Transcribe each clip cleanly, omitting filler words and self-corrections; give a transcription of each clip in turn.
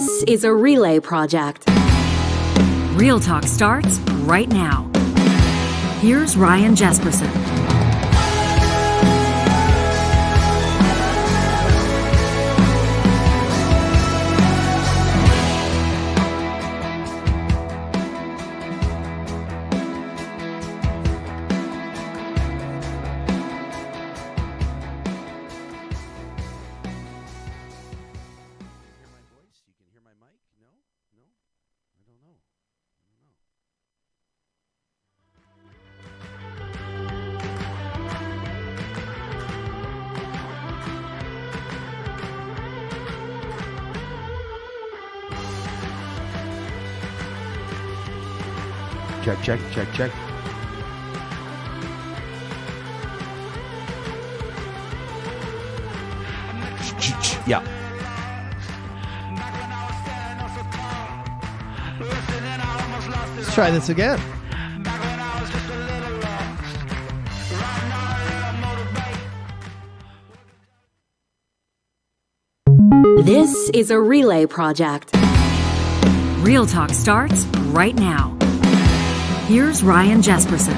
This is a relay project. Real Talk starts right now. Here's Ryan Jesperson. Check. Yeah. Let's try this again. This is a relay project. Real Talk starts right now. Here's Ryan Jesperson.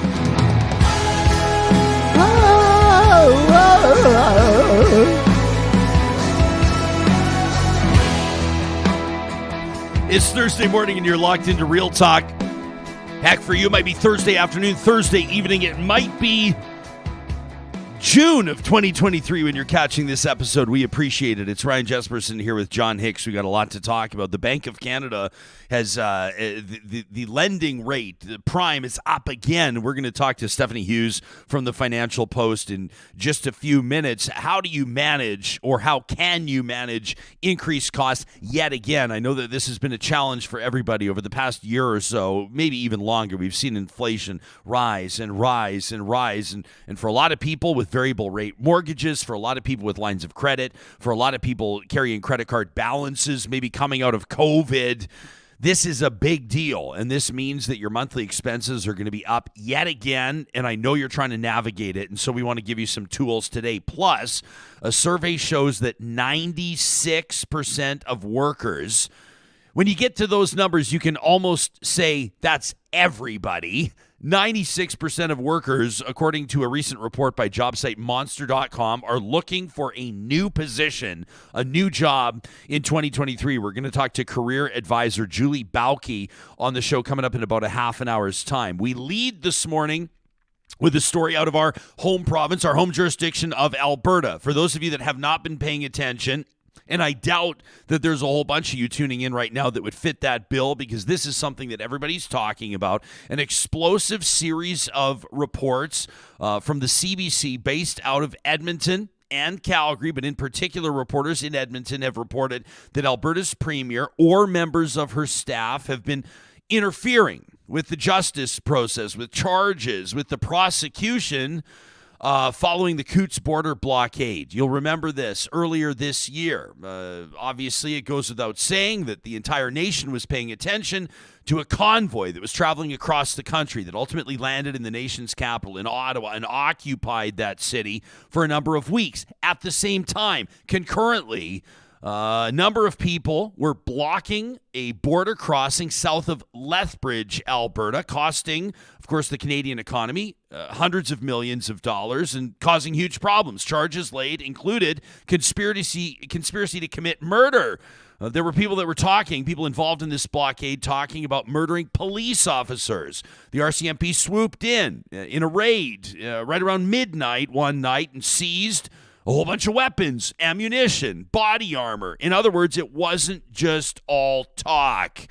It's Thursday morning and you're locked into Real Talk. Heck, for you, it might be Thursday afternoon, Thursday evening. It might be June of 2023 when you're catching this episode. We appreciate it. It's Ryan Jesperson here with John Hicks. We got a lot to talk about. The Bank of Canada has the lending rate, the prime, is up again. We're going to talk to Stephanie Hughes from the Financial Post in just a few minutes. How do you manage, or how can you manage, increased costs yet again? I know that this has been a challenge for everybody over the past year or so, maybe even longer. We've seen inflation rise and rise and rise. And for a lot of people with variable rate mortgages, for a lot of people with lines of credit, for a lot of people carrying credit card balances, maybe coming out of COVID, this is a big deal, and this means that your monthly expenses are going to be up yet again, and I know you're trying to navigate it, and so we want to give you some tools today. Plus, a survey shows that 96% of workers, when you get to those numbers, you can almost say that's everybody. 96% of workers, according to a recent report by jobsite monster.com, are looking for a new position, a new job in 2023. We're going to talk to career advisor Julie Bauke on the show coming up in about a half an hour's time. We lead this morning with a story out of our home province, our home jurisdiction of Alberta. For those of you that have not been paying attention, and I doubt that there's a whole bunch of you tuning in right now that would fit that bill, because this is something that everybody's talking about. An explosive series of reports from the CBC based out of Edmonton and Calgary, but in particular, reporters in Edmonton have reported that Alberta's premier or members of her staff have been interfering with the justice process, with charges, with the prosecution following the Coutts border blockade. You'll remember this earlier this year. Obviously, it goes without saying that the entire nation was paying attention to a convoy that was traveling across the country that ultimately landed in the nation's capital in Ottawa and occupied that city for a number of weeks. At the same time, concurrently, a number of people were blocking a border crossing south of Lethbridge, Alberta, costing, of course, the Canadian economy hundreds of millions of dollars and causing huge problems. Charges laid included conspiracy to commit murder. There were people involved in this blockade talking about murdering police officers. The RCMP swooped in a raid right around midnight one night and seized a whole bunch of weapons, ammunition, body armor. In other words, it wasn't just all talk.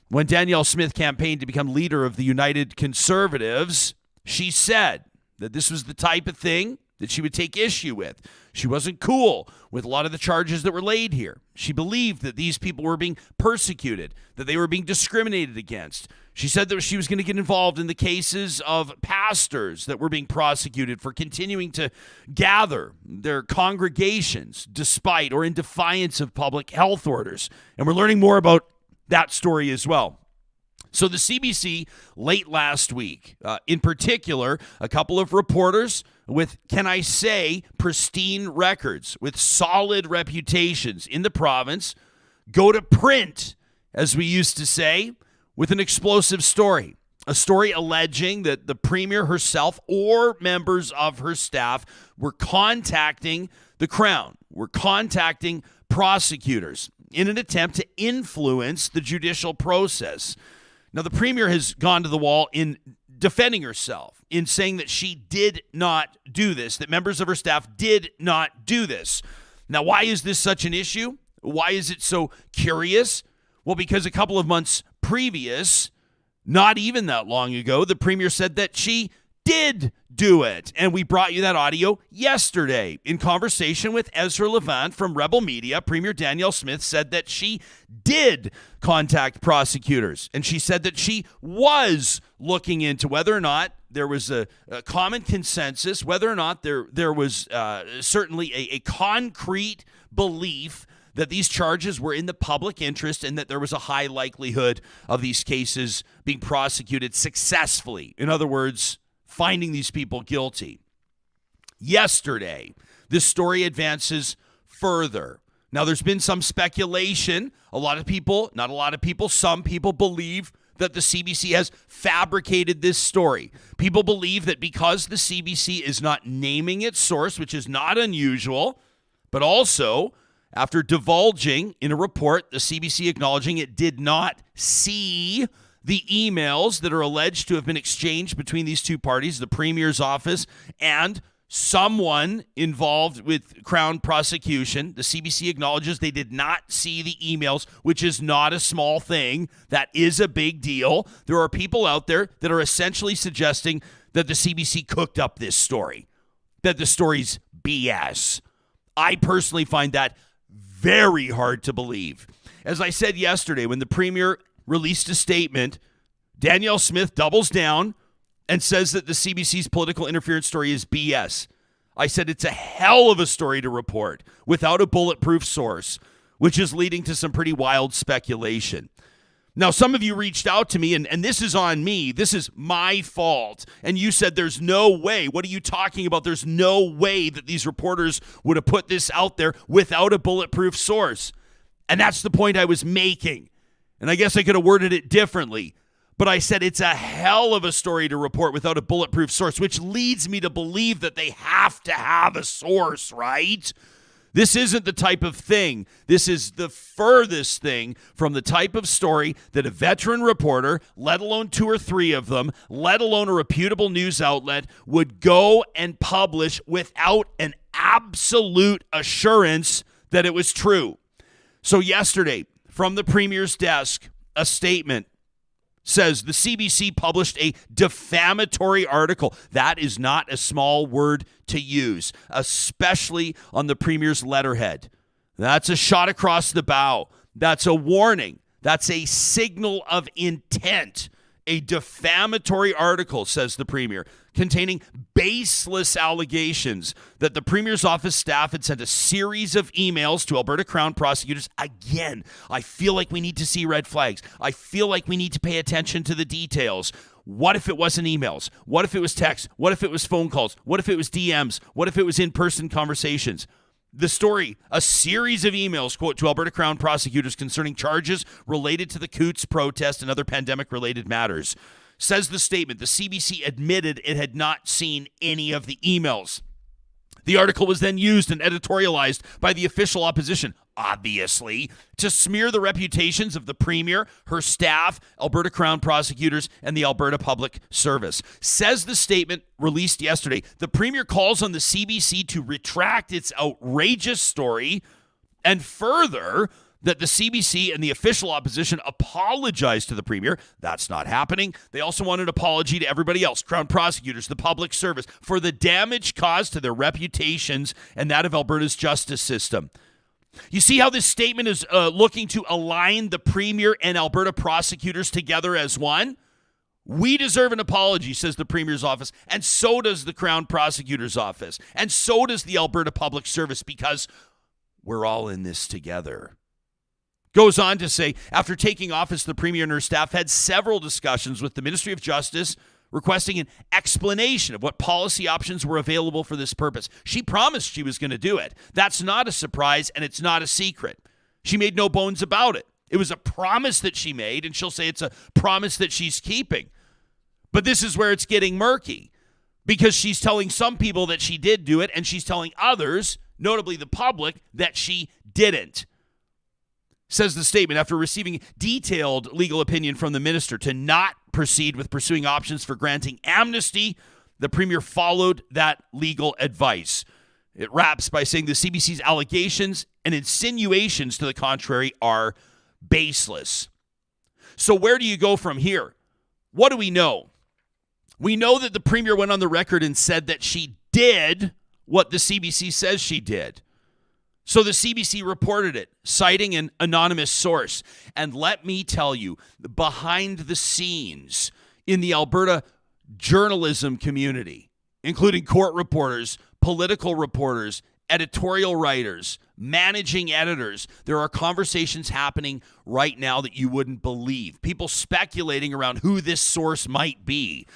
When Danielle Smith campaigned to become leader of the United Conservatives, she said that this was the type of thing that she would take issue with. She wasn't cool with a lot of the charges that were laid here. She believed that these people were being persecuted, that they were being discriminated against. She said that she was going to get involved in the cases of pastors that were being prosecuted for continuing to gather their congregations despite or in defiance of public health orders. And we're learning more about that story as well. So the CBC late last week, in particular, a couple of reporters with, can I say, pristine records, with solid reputations in the province, go to print, as we used to say, with an explosive story. A story alleging that the Premier herself or members of her staff were contacting the Crown, were contacting prosecutors in an attempt to influence the judicial process. Now, the Premier has gone to the wall in defending herself, in saying that she did not do this, that members of her staff did not do this. Now, why is this such an issue? Why is it so curious? Well, because a couple of months previous, not even that long ago, the Premier said that she did do it. And we brought you that audio yesterday. In conversation with Ezra Levant from Rebel Media, Premier Danielle Smith said that she did contact prosecutors. And she said that she was looking into whether or not there was a common consensus, whether or not there was certainly a concrete belief that these charges were in the public interest and that there was a high likelihood of these cases being prosecuted successfully. In other words, finding these people guilty. Yesterday, this story advances further. Now, there's been some speculation. Some people believe that the CBC has fabricated this story. People believe that because the CBC is not naming its source, which is not unusual, but also after divulging in a report, the CBC acknowledging it did not see the emails that are alleged to have been exchanged between these two parties, the Premier's office and someone involved with Crown prosecution. The CBC acknowledges they did not see the emails, which is not a small thing. That is a big deal. There are people out there that are essentially suggesting that the CBC cooked up this story, that the story's BS. I personally find that very hard to believe. As I said yesterday, when the Premier released a statement, Danielle Smith doubles down and says that the CBC's political interference story is BS. I said it's a hell of a story to report without a bulletproof source, which is leading to some pretty wild speculation. Now, some of you reached out to me, and this is on me. This is my fault. And you said, there's no way. What are you talking about? There's no way that these reporters would have put this out there without a bulletproof source. And that's the point I was making. And I guess I could have worded it differently. But I said it's a hell of a story to report without a bulletproof source, which leads me to believe that they have to have a source, right? This isn't the type of thing. This is the furthest thing from the type of story that a veteran reporter, let alone two or three of them, let alone a reputable news outlet, would go and publish without an absolute assurance that it was true. So yesterday, from the Premier's desk, a statement says the CBC published a defamatory article. That is not a small word to use, especially on the Premier's letterhead. That's a shot across the bow. That's a warning. That's a signal of intent. A defamatory article, says the Premier, containing baseless allegations that the Premier's office staff had sent a series of emails to Alberta Crown prosecutors. Again, I feel like we need to see red flags. I feel like we need to pay attention to the details. What if it wasn't emails? What if it was text? What if it was phone calls? What if it was DMs? What if it was in-person conversations? The story, a series of emails, quote, to Alberta Crown prosecutors concerning charges related to the Coutts protest and other pandemic-related matters. Says the statement, the CBC admitted it had not seen any of the emails. The article was then used and editorialized by the official opposition, obviously, to smear the reputations of the Premier, her staff, Alberta Crown prosecutors, and the Alberta Public Service. Says the statement released yesterday, the Premier calls on the CBC to retract its outrageous story, and further, that the CBC and the official opposition apologized to the Premier. That's not happening. They also want an apology to everybody else, Crown prosecutors, the public service, for the damage caused to their reputations and that of Alberta's justice system. You see how this statement is looking to align the Premier and Alberta prosecutors together as one? We deserve an apology, says the Premier's office, and so does the Crown prosecutor's office, and so does the Alberta Public Service, because we're all in this together. Goes on to say, after taking office, the Premier and her staff had several discussions with the Ministry of Justice requesting an explanation of what policy options were available for this purpose. She promised she was going to do it. That's not a surprise, and it's not a secret. She made no bones about it. It was a promise that she made, and she'll say it's a promise that she's keeping. But this is where it's getting murky, because she's telling some people that she did do it, and she's telling others, notably the public, that she didn't. Says the statement, after receiving detailed legal opinion from the minister to not proceed with pursuing options for granting amnesty, the premier followed that legal advice. It wraps by saying the CBC's allegations and insinuations to the contrary are baseless. So where do you go from here? What do we know? We know that the premier went on the record and said that she did what the CBC says she did. So the CBC reported it, citing an anonymous source. And let me tell you, behind the scenes in the Alberta journalism community, including court reporters, political reporters, editorial writers, managing editors, there are conversations happening right now that you wouldn't believe. People speculating around who this source might be.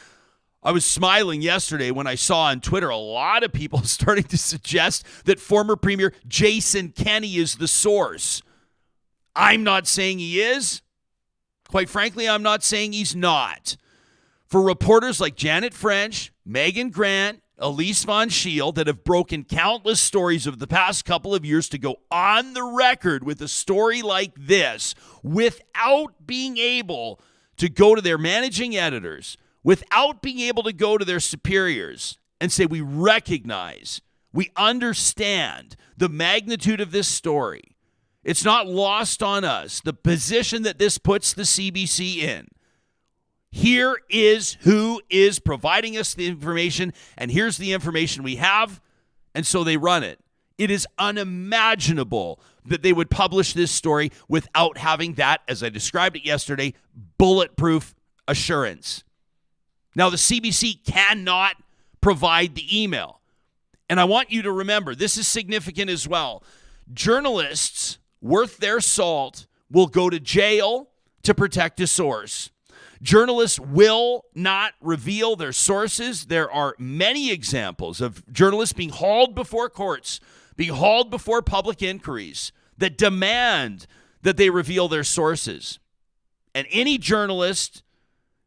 I was smiling yesterday when I saw on Twitter a lot of people starting to suggest that former Premier Jason Kenney is the source. I'm not saying he is. Quite frankly, I'm not saying he's not. For reporters like Janet French, Megan Grant, Elise Von Shield that have broken countless stories of the past couple of years to go on the record with a story like this without being able to go to their managing editors, without being able to go to their superiors and say, we recognize, we understand the magnitude of this story. It's not lost on us, the position that this puts the CBC in. Here is who is providing us the information, and here's the information we have, and so they run it. It is unimaginable that they would publish this story without having that, as I described it yesterday, bulletproof assurance. Now, the CBC cannot provide the email. And I want you to remember, this is significant as well. Journalists worth their salt will go to jail to protect a source. Journalists will not reveal their sources. There are many examples of journalists being hauled before courts, being hauled before public inquiries that demand that they reveal their sources. And any journalist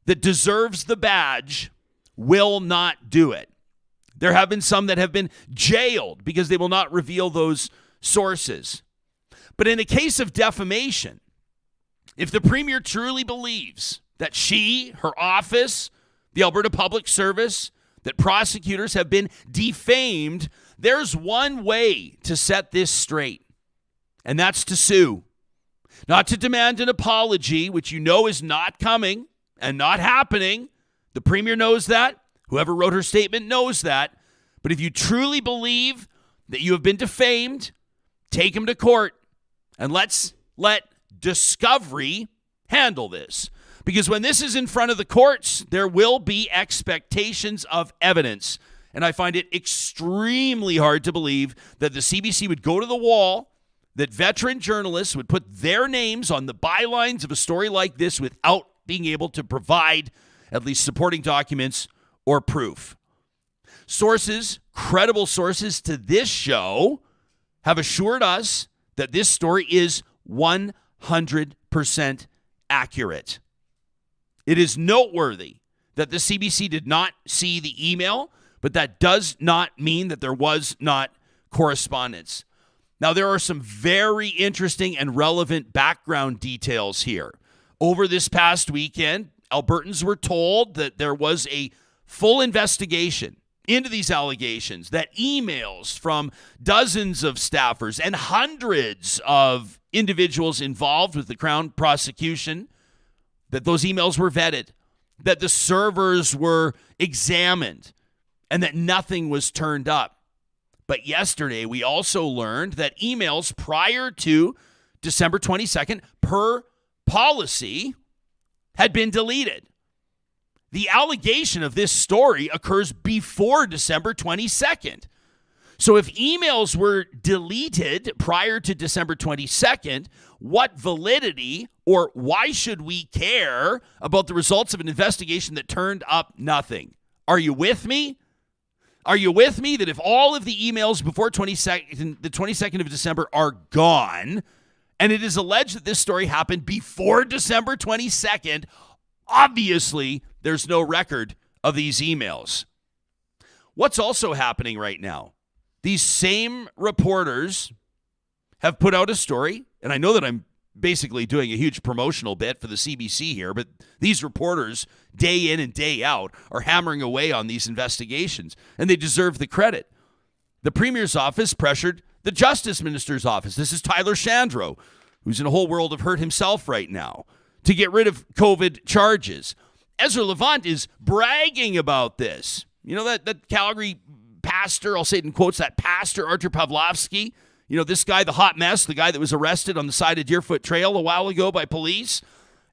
that deserves the badge will not do it. There have been some that have been jailed because they will not reveal those sources. But in a case of defamation, if the premier truly believes that she, her office, the Alberta Public Service, that prosecutors have been defamed, there's one way to set this straight, and that's to sue. Not to demand an apology, which you know is not coming and not happening. The premier knows that. Whoever wrote her statement knows that. But if you truly believe that you have been defamed, take him to court, and let's let discovery handle this. Because when this is in front of the courts, there will be expectations of evidence. And I find it extremely hard to believe that the CBC would go to the wall, that veteran journalists would put their names on the bylines of a story like this without being able to provide at least supporting documents or proof. Sources, credible sources to this show, have assured us that this story is 100% accurate. It is noteworthy that the CBC did not see the email, but that does not mean that there was not correspondence. Now, there are some very interesting and relevant background details here. Over this past weekend, Albertans were told that there was a full investigation into these allegations, that emails from dozens of staffers and hundreds of individuals involved with the Crown prosecution, that those emails were vetted, that the servers were examined, and that nothing was turned up. But yesterday, we also learned that emails prior to December 22nd, per policy, had been deleted. The allegation of this story occurs before December 22nd. So if emails were deleted prior to December 22nd, what validity or why should we care about the results of an investigation that turned up nothing? Are you with me? Are you with me that if all of the emails before the 22nd of December are gone And it is alleged that this story happened before December 22nd. Obviously, there's no record of these emails. What's also happening right now? These same reporters have put out a story, and I know that I'm basically doing a huge promotional bit for the CBC here, but these reporters, day in and day out, are hammering away on these investigations, and they deserve the credit. The Premier's office pressured the Justice Minister's office. This is Tyler Shandro, who's in a whole world of hurt himself right now, to get rid of COVID charges. Ezra Levant is bragging about this. You know, that Calgary pastor, I'll say it in quotes, that pastor, Artur Pawlowski, you know, this guy, the hot mess, the guy that was arrested on the side of Deerfoot Trail a while ago by police.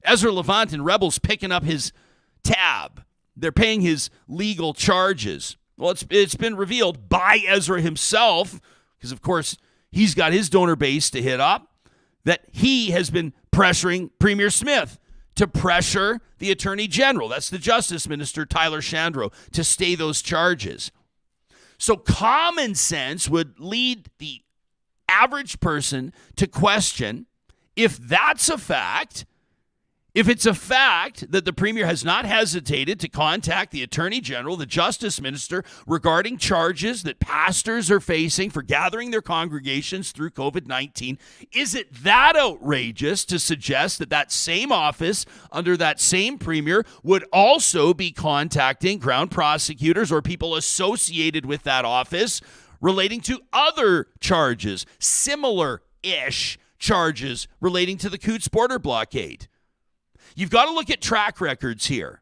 Ezra Levant and Rebels picking up his tab. They're paying his legal charges. Well, it's been revealed by Ezra himself, because, of course, he's got his donor base to hit up, that he has been pressuring Premier Smith to pressure the Attorney General, that's the Justice Minister, Tyler Shandro, to stay those charges. So common sense would lead the average person to question if that's a fact, if it's a fact that the Premier has not hesitated to contact the Attorney General, the Justice Minister, regarding charges that pastors are facing for gathering their congregations through COVID-19, is it that outrageous to suggest that that same office under that same Premier would also be contacting Crown prosecutors or people associated with that office relating to other charges, similar-ish charges relating to the Coutts border blockade? You've got to look at track records here.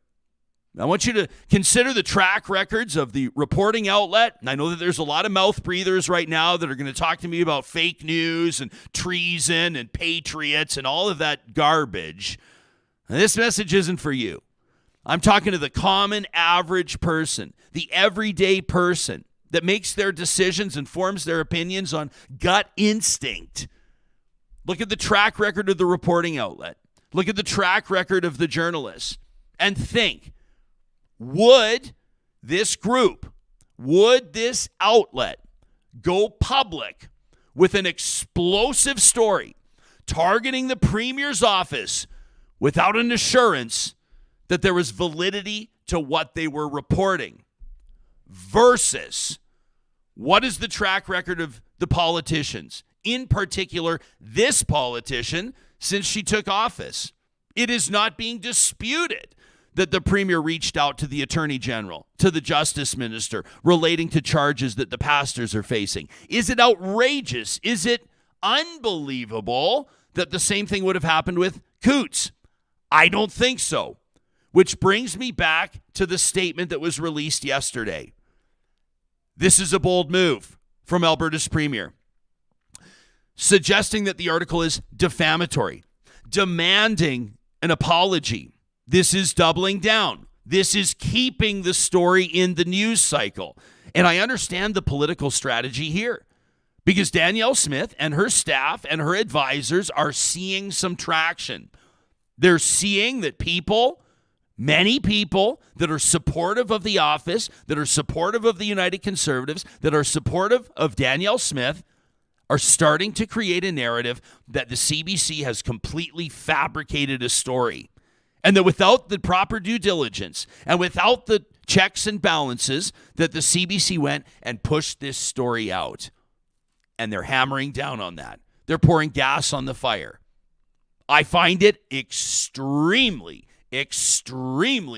I want you to consider the track records of the reporting outlet. And I know that there's a lot of mouth breathers right now that are going to talk to me about fake news and treason and patriots and all of that garbage. And this message isn't for you. I'm talking to the common average person, the everyday person that makes their decisions and forms their opinions on gut instinct. Look at the track record of the reporting outlet. Look at the track record of the journalists and think, would this group, would this outlet go public with an explosive story targeting the Premier's office without an assurance that there was validity to what they were reporting? Versus, what is the track record of the politicians? In particular, this politician, since she took office. It is not being disputed that the Premier reached out to the Attorney General, to the Justice Minister, relating to charges that the pastors are facing. Is it outrageous? Is it unbelievable that the same thing would have happened with Coutts? I don't think so. Which brings me back to the statement that was released yesterday. This is a bold move from Alberta's Premier, suggesting that the article is defamatory, demanding an apology. This is doubling down. This is keeping the story in the news cycle. And I understand the political strategy here, because Danielle Smith and her staff and her advisors are seeing some traction. They're seeing that people, many people that are supportive of the office, that are supportive of the United Conservatives, that are supportive of Danielle Smith, are starting to create a narrative that the CBC has completely fabricated a story. And that without the proper due diligence and without the checks and balances, that the CBC went and pushed this story out. And they're hammering down on that. They're pouring gas on the fire. I find it extremely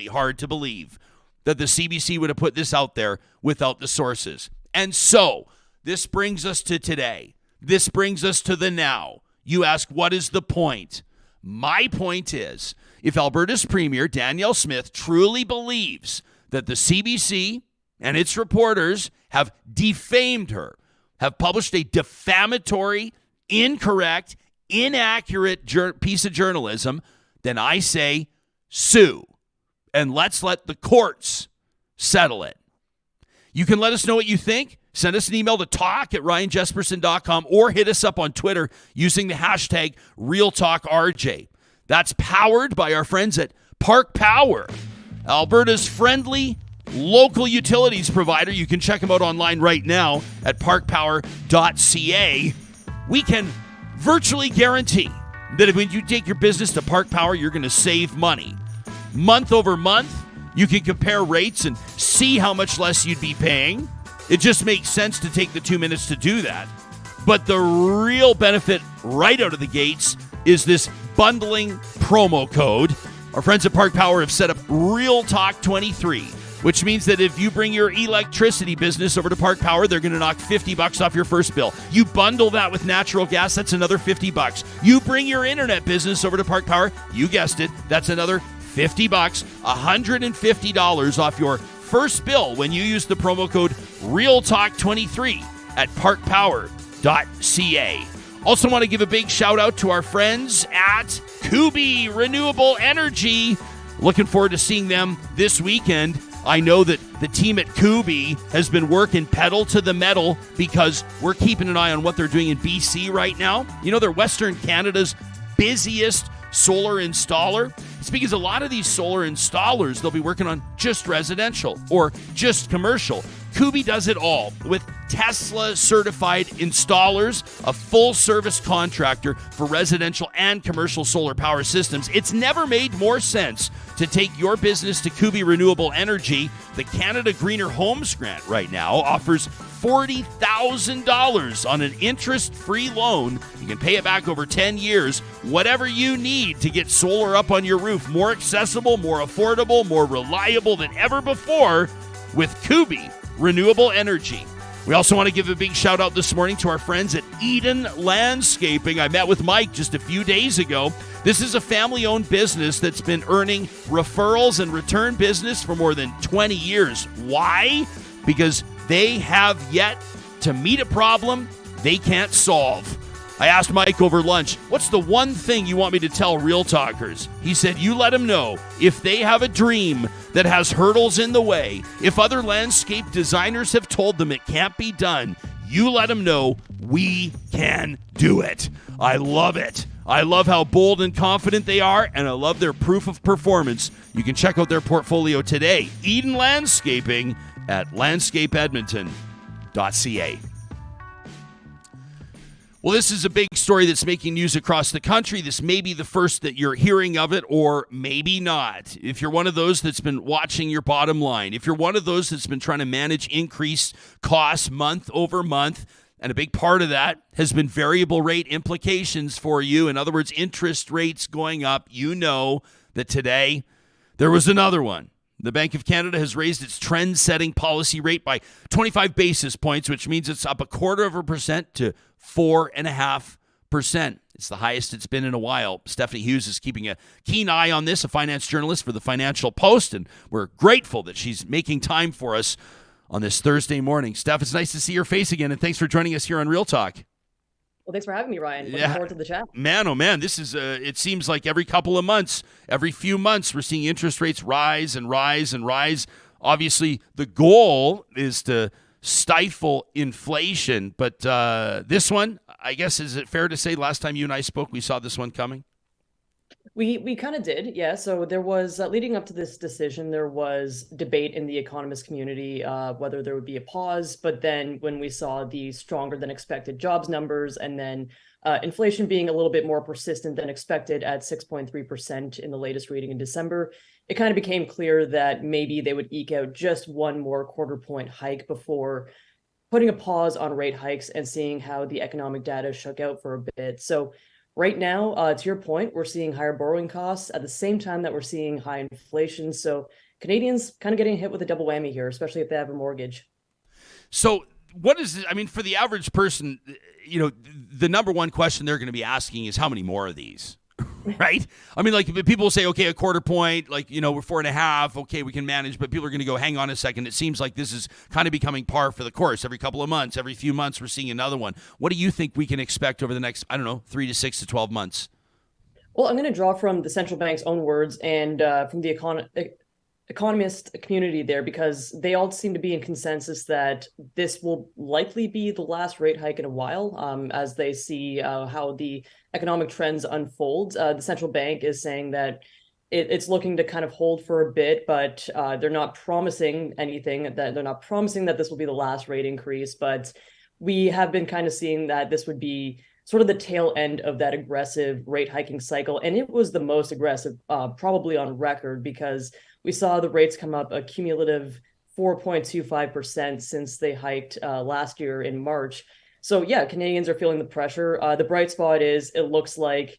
hard to believe that the CBC would have put this out there without the sources. And so, this brings us to today. This brings us to the now. You ask, what is the point? My point is, if Alberta's Premier, Danielle Smith, truly believes that the CBC and its reporters have defamed her, have published a defamatory, incorrect, inaccurate piece of journalism, then I say sue. And let's let the courts settle it. You can let us know what you think. Send us an email to talk@ryanjesperson.com or hit us up on Twitter using the hashtag RealTalkRJ. That's powered by our friends at Park Power, Alberta's friendly local utilities provider. You can check them out online right now at parkpower.ca. We can virtually guarantee that when you take your business to Park Power, you're going to save money. Month over month, you can compare rates and see how much less you'd be paying. It just makes sense to take the 2 minutes to do that. But the real benefit right out of the gates is this bundling promo code. Our friends at Park Power have set up Real Talk 23, which means that if you bring your electricity business over to Park Power, they're going to knock $50 off your first bill. You bundle that with natural gas, that's another $50. You bring your internet business over to Park Power, you guessed it, that's another $50, $150 off your first bill when you use the promo code RealTalk23 at parkpower.ca. Also want to give a big shout out to our friends at Kubi Renewable Energy. Looking forward to seeing them this weekend. I know that the team at Kubi has been working pedal to the metal because we're keeping an eye on what they're doing in BC right now. You know, they're Western Canada's busiest solar installer. It's because a lot of these solar installers, they'll be working on just residential or just commercial. Kubi does it all with Tesla certified installers, a full service contractor for residential and commercial solar power systems. It's never made more sense to take your business to Kubi Renewable Energy. The Canada Greener Homes Grant right now offers $40,000 on an interest-free loan. You can pay it back over 10 years. Whatever you need to get solar up on your roof, more accessible, more affordable, more reliable than ever before with Kubi Renewable Energy. We also want to give a big shout out this morning to our friends at Eden Landscaping. I met with Mike just a few days ago. This is a family-owned business that's been earning referrals and return business for more than 20 years. Why? Because they have yet to meet a problem they can't solve. I asked Mike over lunch, what's the one thing you want me to tell Real Talkers? He said, you let them know if they have a dream that has hurdles in the way, if other landscape designers have told them it can't be done, you let them know we can do it. I love it. I love how bold and confident they are, and I love their proof of performance. You can check out their portfolio today, Eden Landscaping at landscapeedmonton.ca. Well, this is a big story that's making news across the country. This may be the first that you're hearing of it, or maybe not. If you're one of those that's been watching your bottom line, if you're one of those that's been trying to manage increased costs month over month, and a big part of that has been variable rate implications for you. In other words, interest rates going up. You know that today there was another one. The Bank of Canada has raised its trend-setting policy rate by 25 basis points, which means it's up 0.25% to 4.5%. It's the highest it's been in a while. Stephanie Hughes is keeping a keen eye on this, a finance journalist for the Financial Post, and we're grateful that she's making time for us on this Thursday morning. Steph, it's nice to see your face again, and thanks for joining us here on Real Talk. Well, thanks for having me, Ryan. Looking forward to the chat. Man, oh man, this is, it seems like every couple of months, every few months, we're seeing interest rates rise and rise and rise. Obviously, the goal is to stifle inflation, but this one, I guess, is it fair to say last time you and I spoke, we saw this one coming? We kind of did, yeah. So there was, leading up to this decision, there was debate in the economist community whether there would be a pause. But then when we saw the stronger than expected jobs numbers, and then inflation being a little bit more persistent than expected at 6.3% in the latest reading in December, it kind of became clear that maybe they would eke out just one more quarter point hike before putting a pause on rate hikes and seeing how the economic data shook out for a bit. So right now, to your point, we're seeing higher borrowing costs at the same time that we're seeing high inflation. So Canadians kind of getting hit with a double whammy here, especially if they have a mortgage. So what is it? I mean, for the average person, you know, the number one question they're going to be asking is how many more of these? Right? I mean, like, people will say, okay, a quarter point, like, you know, we're 4.5. Okay, we can manage. But people are going to go, hang on a second. It seems like this is kind of becoming par for the course. Every couple of months, every few months, we're seeing another one. What do you think we can expect over the next, 3 to 6 to 12 months? Well, I'm going to draw from the central bank's own words and from the economist community there, because they all seem to be in consensus that this will likely be the last rate hike in a while as they see how the economic trends unfold. The central bank is saying that it's looking to kind of hold for a bit, but they're not promising anything, that they're not promising that this will be the last rate increase. But we have been kind of seeing that this would be sort of the tail end of that aggressive rate hiking cycle. And it was the most aggressive probably on record, because we saw the rates come up a cumulative 4.25% since they hiked last year in March. So yeah, Canadians are feeling the pressure. The bright spot is it looks like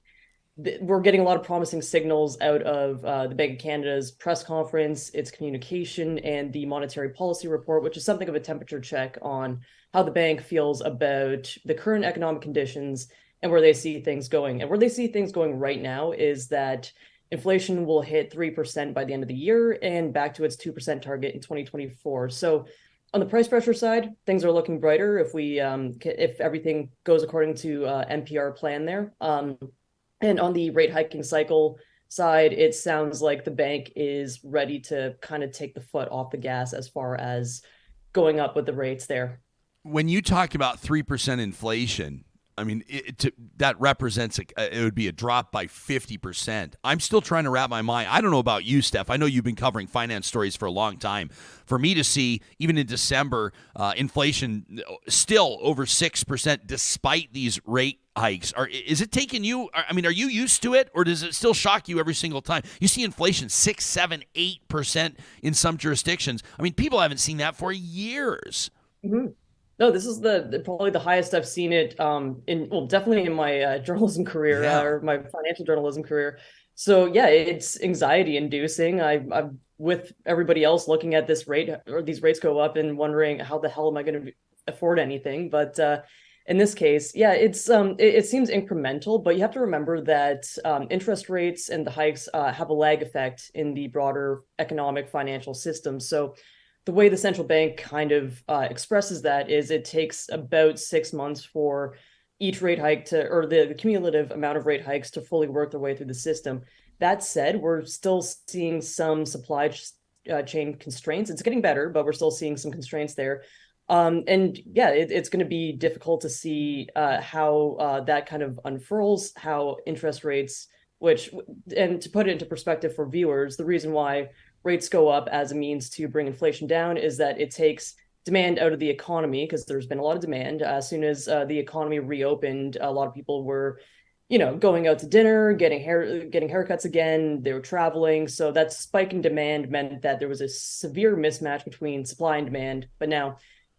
we're getting a lot of promising signals out of the Bank of Canada's press conference, its communication, and the monetary policy report, which is something of a temperature check on how the bank feels about the current economic conditions and where they see things going. And where they see things going right now is that inflation will hit 3% by the end of the year and back to its 2% target in 2024. So on the price pressure side, things are looking brighter if everything goes according to NPR plan there. And on the rate hiking cycle side, it sounds like the bank is ready to kind of take the foot off the gas as far as going up with the rates there. When you talk about 3% inflation, I mean, that represents it would be a drop by 50%. I'm still trying to wrap my mind. I don't know about you, Steph. I know you've been covering finance stories for a long time. For me to see, even in December, inflation still over 6% despite these rate hikes. Is it taking you? I mean, are you used to it, or does it still shock you every single time? You see inflation 6, 7, 8% in some jurisdictions. I mean, people haven't seen that for years. Mm-hmm. No, this is probably the highest I've seen it definitely in my journalism career or my financial journalism career. So yeah, it's anxiety inducing. I'm with everybody else looking at this rate or these rates go up and wondering how the hell am I going to afford anything? But in this case, yeah, it seems incremental, but you have to remember that interest rates and the hikes have a lag effect in the broader economic financial system. So the way the central bank kind of expresses that is it takes about 6 months for each rate hike or the cumulative amount of rate hikes to fully work their way through the system. That said, we're still seeing some supply chain constraints. It's getting better, but we're still seeing some constraints there. And yeah, it's going to be difficult to see how that kind of unfurls, how interest rates, and to put it into perspective for viewers, the reason why rates go up as a means to bring inflation down is that it takes demand out of the economy, because there's been a lot of demand. As soon as the economy reopened, a lot of people were, going out to dinner, getting haircuts again. They were traveling. So that spike in demand meant that there was a severe mismatch between supply and demand. But now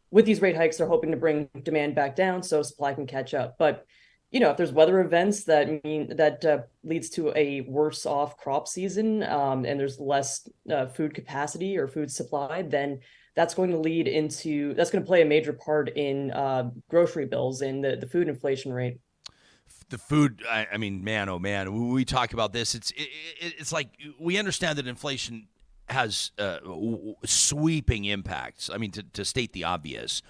with these rate hikes, they're hoping to bring demand back down so supply can catch up. But if there's weather events that leads to a worse off crop season and there's less food capacity or food supply, then that's going to play a major part in grocery bills and the food inflation rate. The food, I mean, man, oh man, when we talk about this, it's like we understand that inflation has sweeping impacts. I mean, to state the obvious.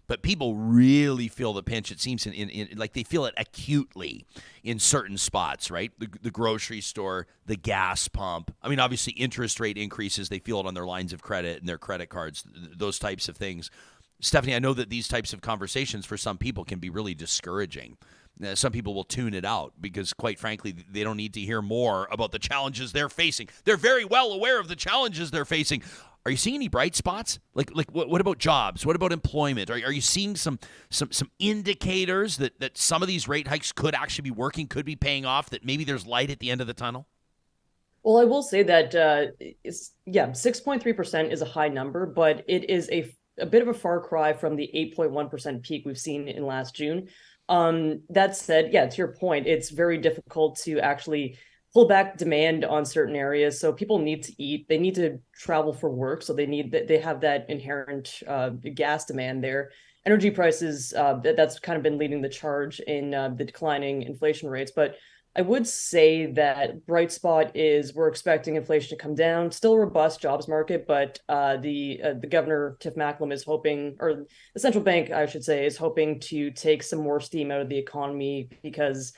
But people really feel the pinch, it seems, in like they feel it acutely in certain spots, right? The grocery store, the gas pump. I mean, obviously, interest rate increases, they feel it on their lines of credit and their credit cards, those types of things. Stephanie, I know that these types of conversations for some people can be really discouraging. Some people will tune it out because, quite frankly, they don't need to hear more about the challenges they're facing. They're very well aware of the challenges they're facing. Are you seeing any bright spots? Like what about jobs? What about employment? Are you seeing some indicators that some of these rate hikes could actually be working, could be paying off, that maybe there's light at the end of the tunnel? Well, I will say that 6.3% is a high number, but it is a bit of a far cry from the 8.1% peak we've seen in last June. That said, yeah, to your point, it's very difficult to actually pull back demand on certain areas. So people need to eat, they need to travel for work. So they have that inherent gas demand there. Energy prices, that's kind of been leading the charge in the declining inflation rates. But I would say that bright spot is we're expecting inflation to come down. Still a robust jobs market, but the governor, Tiff Macklem, is hoping, or the central bank, I should say, is hoping to take some more steam out of the economy, because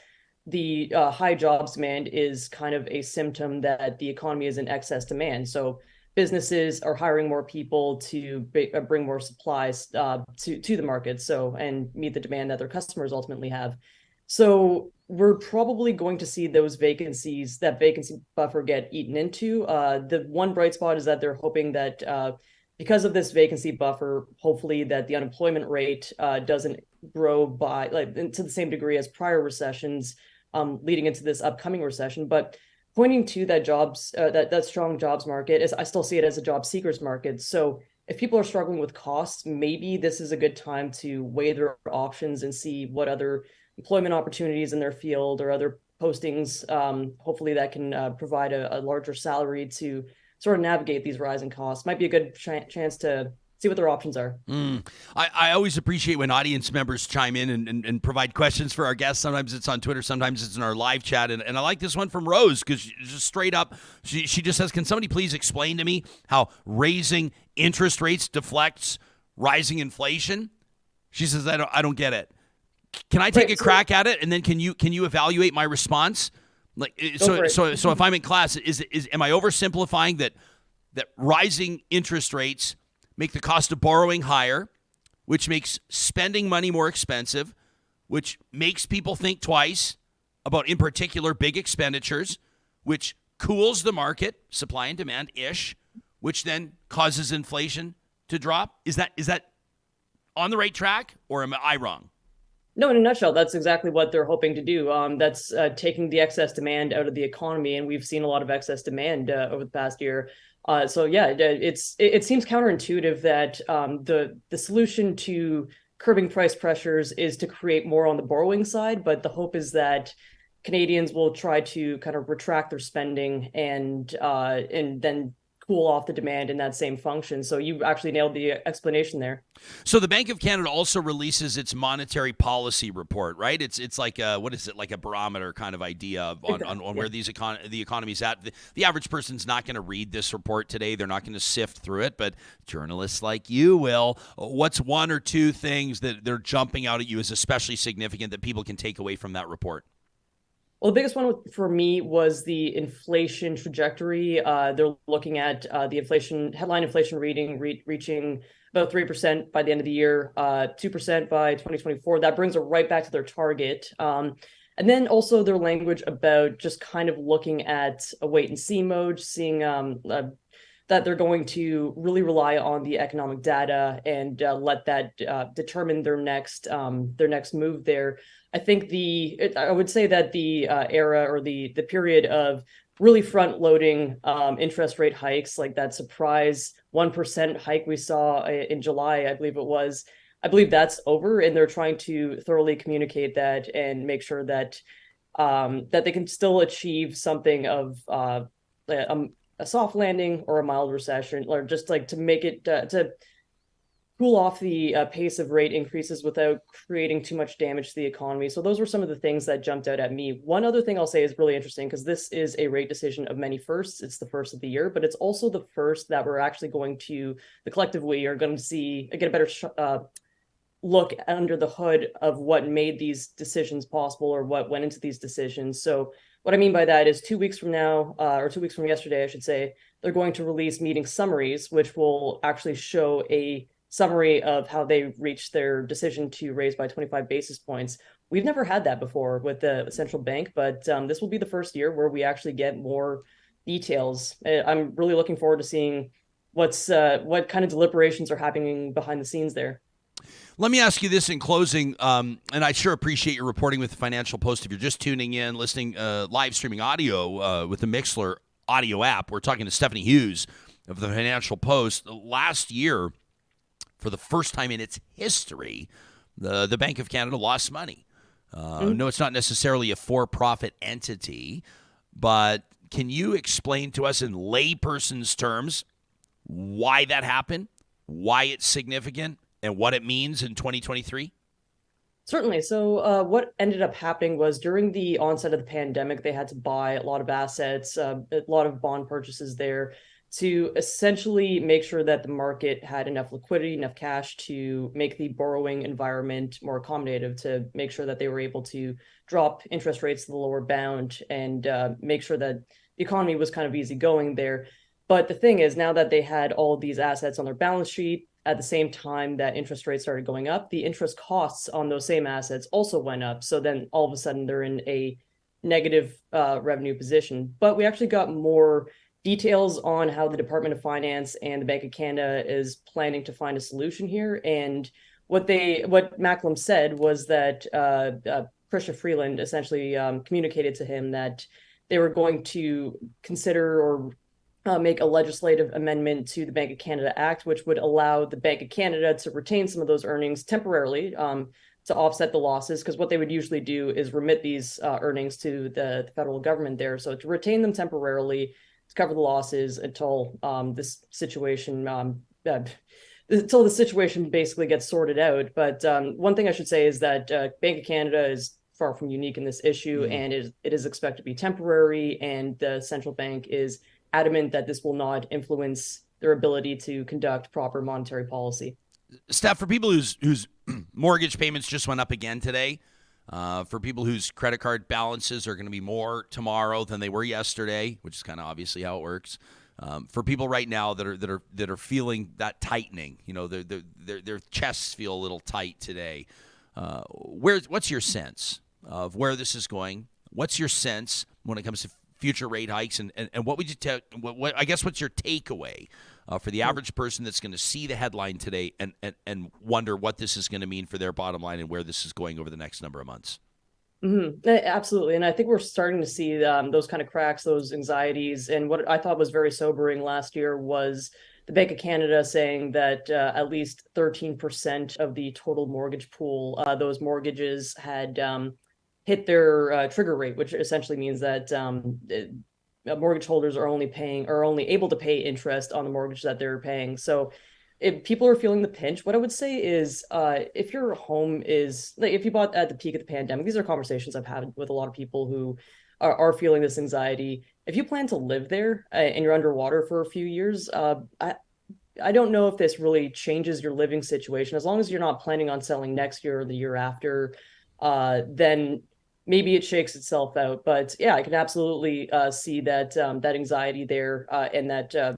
the high jobs demand is kind of a symptom that the economy is in excess demand. So businesses are hiring more people to bring more supplies to the market, and meet the demand that their customers ultimately have. So we're probably going to see that vacancy buffer get eaten into. The one bright spot is that they're hoping that because of this vacancy buffer, hopefully that the unemployment rate doesn't grow by to the same degree as prior recessions, leading into this upcoming recession. But pointing to that that strong jobs market, is I still see it as a job seekers market. So if people are struggling with costs, maybe this is a good time to weigh their options and see what other employment opportunities in their field or other postings, hopefully that can provide a larger salary to sort of navigate these rising costs. Might be a good chance to see what their options are. I always appreciate when audience members chime in and provide questions for our guests. Sometimes it's on Twitter, sometimes it's in our live chat. And I like this one from Rose because just straight up, she just says, can somebody please explain to me how raising interest rates deflects rising inflation? She says, I don't get it. Can I take a crack at it? And then can you evaluate my response? So if I'm in class, am I oversimplifying that rising interest rates make the cost of borrowing higher, which makes spending money more expensive, which makes people think twice about, in particular, big expenditures, which cools the market, supply and demand-ish, which then causes inflation to drop? Is that on the right track, or am I wrong? No, in a nutshell, that's exactly what they're hoping to do. That's taking the excess demand out of the economy, and we've seen a lot of excess demand over the past year. So yeah, it seems counterintuitive that the solution to curbing price pressures is to create more on the borrowing side, but the hope is that Canadians will try to kind of retract their spending and then cool off the demand in that same function. So you actually nailed the explanation there. So the Bank of Canada also releases its monetary policy report, right? It's like what is it, like a barometer kind of idea on where the economy's at. The average person's not going to read this report today. They're not going to sift through it, but journalists like you will. What's one or two things that they're jumping out at you as especially significant that people can take away from that report? Well, the biggest one for me was the inflation trajectory. They're looking at the headline inflation reading reaching about 3% by the end of the year, 2% by 2024. That brings it right back to their target. And then also their language about just kind of looking at a wait and see mode, seeing that they're going to really rely on the economic data and let that determine their next move there. I think I would say that the era or the period of really front loading interest rate hikes, like that surprise 1% hike we saw in July, I believe that's over, and they're trying to thoroughly communicate that and make sure that that they can still achieve something of a soft landing or a mild recession, or just like to make it to cool off the pace of rate increases without creating too much damage to the economy. So those were some of the things that jumped out at me. One other thing I'll say is really interesting, because this is a rate decision of many firsts. It's the first of the year, but it's also the first that we're actually the collective we are going to get a better look under the hood of what made these decisions possible, or what went into these decisions. So what I mean by that is 2 weeks from now, or 2 weeks from yesterday, I should say, they're going to release meeting summaries, which will actually show a summary of how they reached their decision to raise by 25 basis points. We've never had that before with the central bank, but this will be the first year where we actually get more details. I'm really looking forward to seeing what kind of deliberations are happening behind the scenes there. Let me ask you this in closing, and I sure appreciate your reporting with the Financial Post. If you're just tuning in, listening, live streaming audio with the Mixler audio app, we're talking to Stephanie Hughes of the Financial Post. Last year, for the first time in its history, the Bank of Canada lost money. No, it's not necessarily a for-profit entity, but can you explain to us in layperson's terms why that happened, why it's significant, and what it means in 2023? Certainly. So what ended up happening was during the onset of the pandemic, they had to buy a lot of assets, a lot of bond purchases there, to essentially make sure that the market had enough liquidity, enough cash to make the borrowing environment more accommodative, to make sure that they were able to drop interest rates to the lower bound and make sure that the economy was kind of easygoing there. But the thing is, now that they had all of these assets on their balance sheet, at the same time that interest rates started going up, the interest costs on those same assets also went up. So then all of a sudden they're in a negative revenue position. But we actually got more details on how the Department of Finance and the Bank of Canada is planning to find a solution here. And what Macklem said was that Chrystia Freeland essentially communicated to him that they were going to consider or make a legislative amendment to the Bank of Canada Act, which would allow the Bank of Canada to retain some of those earnings temporarily to offset the losses. Because what they would usually do is remit these earnings to the federal government there. So to retain them temporarily to cover the losses until this situation until the situation basically gets sorted out. But one thing I should say is that Bank of Canada is far from unique in this issue, and it is expected to be temporary, and the central bank is adamant that this will not influence their ability to conduct proper monetary policy. Steph, for people whose mortgage payments just went up again today, for people whose credit card balances are going to be more tomorrow than they were yesterday, which is kind of obviously how it works. For people right now that are feeling that tightening, their chests feel a little tight today. What's your sense of where this is going? What's your sense when it comes to future rate hikes, and what would you tell? I guess what's your takeaway for the average person that's going to see the headline today and wonder what this is going to mean for their bottom line and where this is going over the next number of months? Mm-hmm. Absolutely. And I think we're starting to see those kind of cracks, those anxieties. And what I thought was very sobering last year was the Bank of Canada saying that at least 13% of the total mortgage pool, those mortgages had hit their trigger rate, which essentially means that mortgage holders are only able to pay interest on the mortgage that they're paying. So if people are feeling the pinch, what I would say is if your home is, like, if you bought at the peak of the pandemic, these are conversations I've had with a lot of people who are feeling this anxiety. If you plan to live there and you're underwater for a few years, I don't know if this really changes your living situation. As long as you're not planning on selling next year or the year after, then maybe it shakes itself out. But yeah, I can absolutely see that that anxiety there and that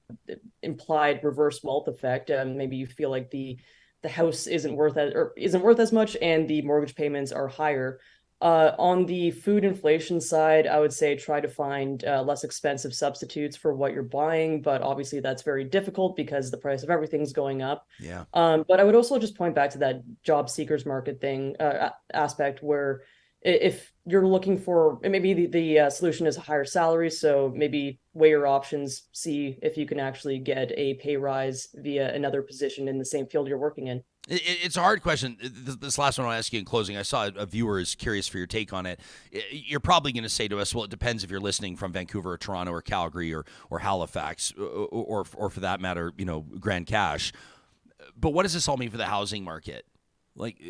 implied reverse wealth effect. Maybe you feel like the house isn't worth as much, and the mortgage payments are higher. On the food inflation side, I would say try to find less expensive substitutes for what you're buying, but obviously that's very difficult because the price of everything's going up. Yeah. But I would also just point back to that job seekers market thing aspect, where if you're looking for, maybe the solution is a higher salary, so maybe weigh your options, see if you can actually get a pay rise via another position in the same field you're working in. It's a hard question. This last one I'll ask you in closing. I saw a viewer is curious for your take on it. You're probably going to say to us, well, it depends if you're listening from Vancouver or Toronto or Calgary or Halifax or for that matter, Grand Cache. But what does this all mean for the housing market? Like,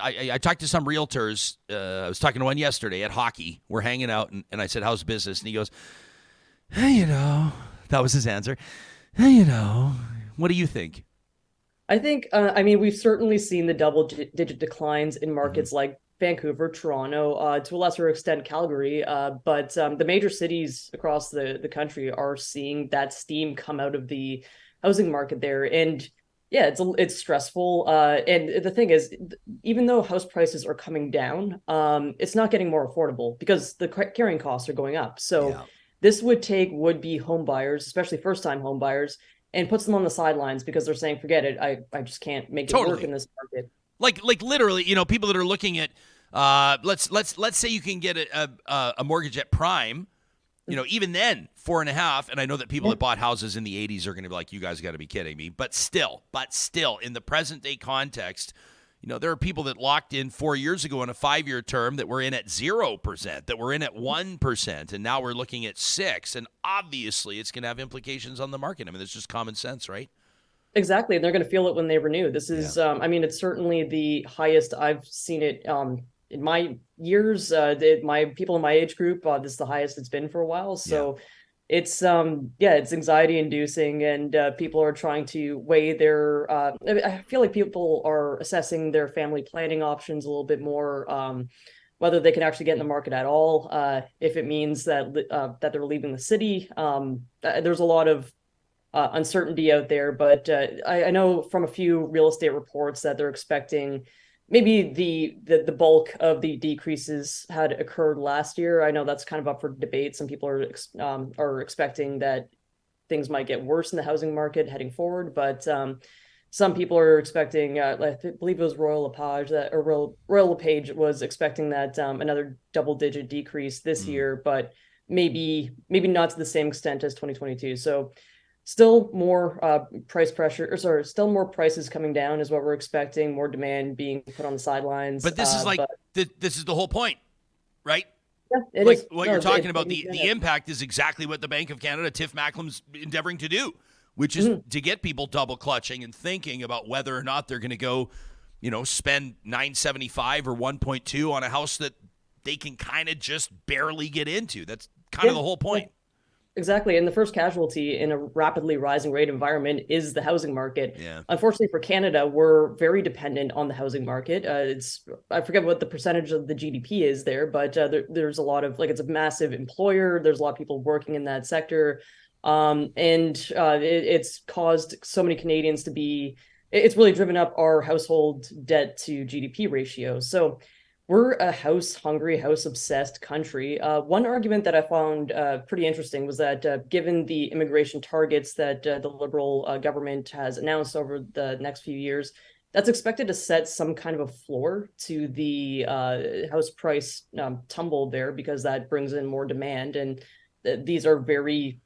I talked to some realtors. I was talking to one yesterday at hockey. We're hanging out, and I said, how's business? And he goes, hey, that was his answer. Hey, what do you think? I think, we've certainly seen the double-digit declines in markets like Vancouver, Toronto, to a lesser extent Calgary, but the major cities across the country are seeing that steam come out of the housing market there. And yeah, it's stressful. And the thing is, even though house prices are coming down, it's not getting more affordable because the carrying costs are going up. So this would take would-be home buyers, especially first-time home buyers, and puts them on the sidelines because they're saying, forget it, I just can't make it work in this market. Like literally, people that are looking at, let's say you can get a mortgage at prime, even then 4.5. And I know that people that bought houses in the 80s are going to be like, you guys got to be kidding me. But still, in the present day context, there are people that locked in 4 years ago in a 5-year term that were in at 0%, that were in at 1%, and now we're looking at 6%. And obviously, it's going to have implications on the market. I mean, it's just common sense, right? Exactly, and they're going to feel it when they renew. This is, it's certainly the highest I've seen it in my years. My people in my age group, this is the highest it's been for a while. So it's it's anxiety inducing, and people are trying to weigh their. I feel like people are assessing their family planning options a little bit more. Whether they can actually get in the market at all, if it means that that they're leaving the city. There's a lot of uncertainty out there, but I know from a few real estate reports that they're expecting maybe the bulk of the decreases had occurred last year. I know that's kind of up for debate. Some people are expecting that things might get worse in the housing market heading forward, but some people are expecting, I believe it was Royal LePage was expecting that another double-digit decrease this year, but maybe not to the same extent as 2022. So still more price pressure, still more prices coming down is what we're expecting, more demand being put on the sidelines. But this is this is the whole point, right? Yeah, it like is. what you're talking about, the impact is exactly what the Bank of Canada, Tiff Macklem's endeavoring to do, which is to get people double clutching and thinking about whether or not they're going to go, spend $975 or 1.2 on a house that they can kind of just barely get into. That's kind of the whole point. Exactly. And the first casualty in a rapidly rising rate environment is the housing market. Yeah. Unfortunately for Canada, we're very dependent on the housing market. I forget what the percentage of the GDP is there, but there's a lot of, it's a massive employer. There's a lot of people working in that sector. It's caused so many Canadians it's really driven up our household debt to GDP ratio. So we're a house-hungry, house-obsessed country. One argument that I found pretty interesting was that given the immigration targets that the Liberal government has announced over the next few years, that's expected to set some kind of a floor to the house price tumble there, because that brings in more demand. And these are very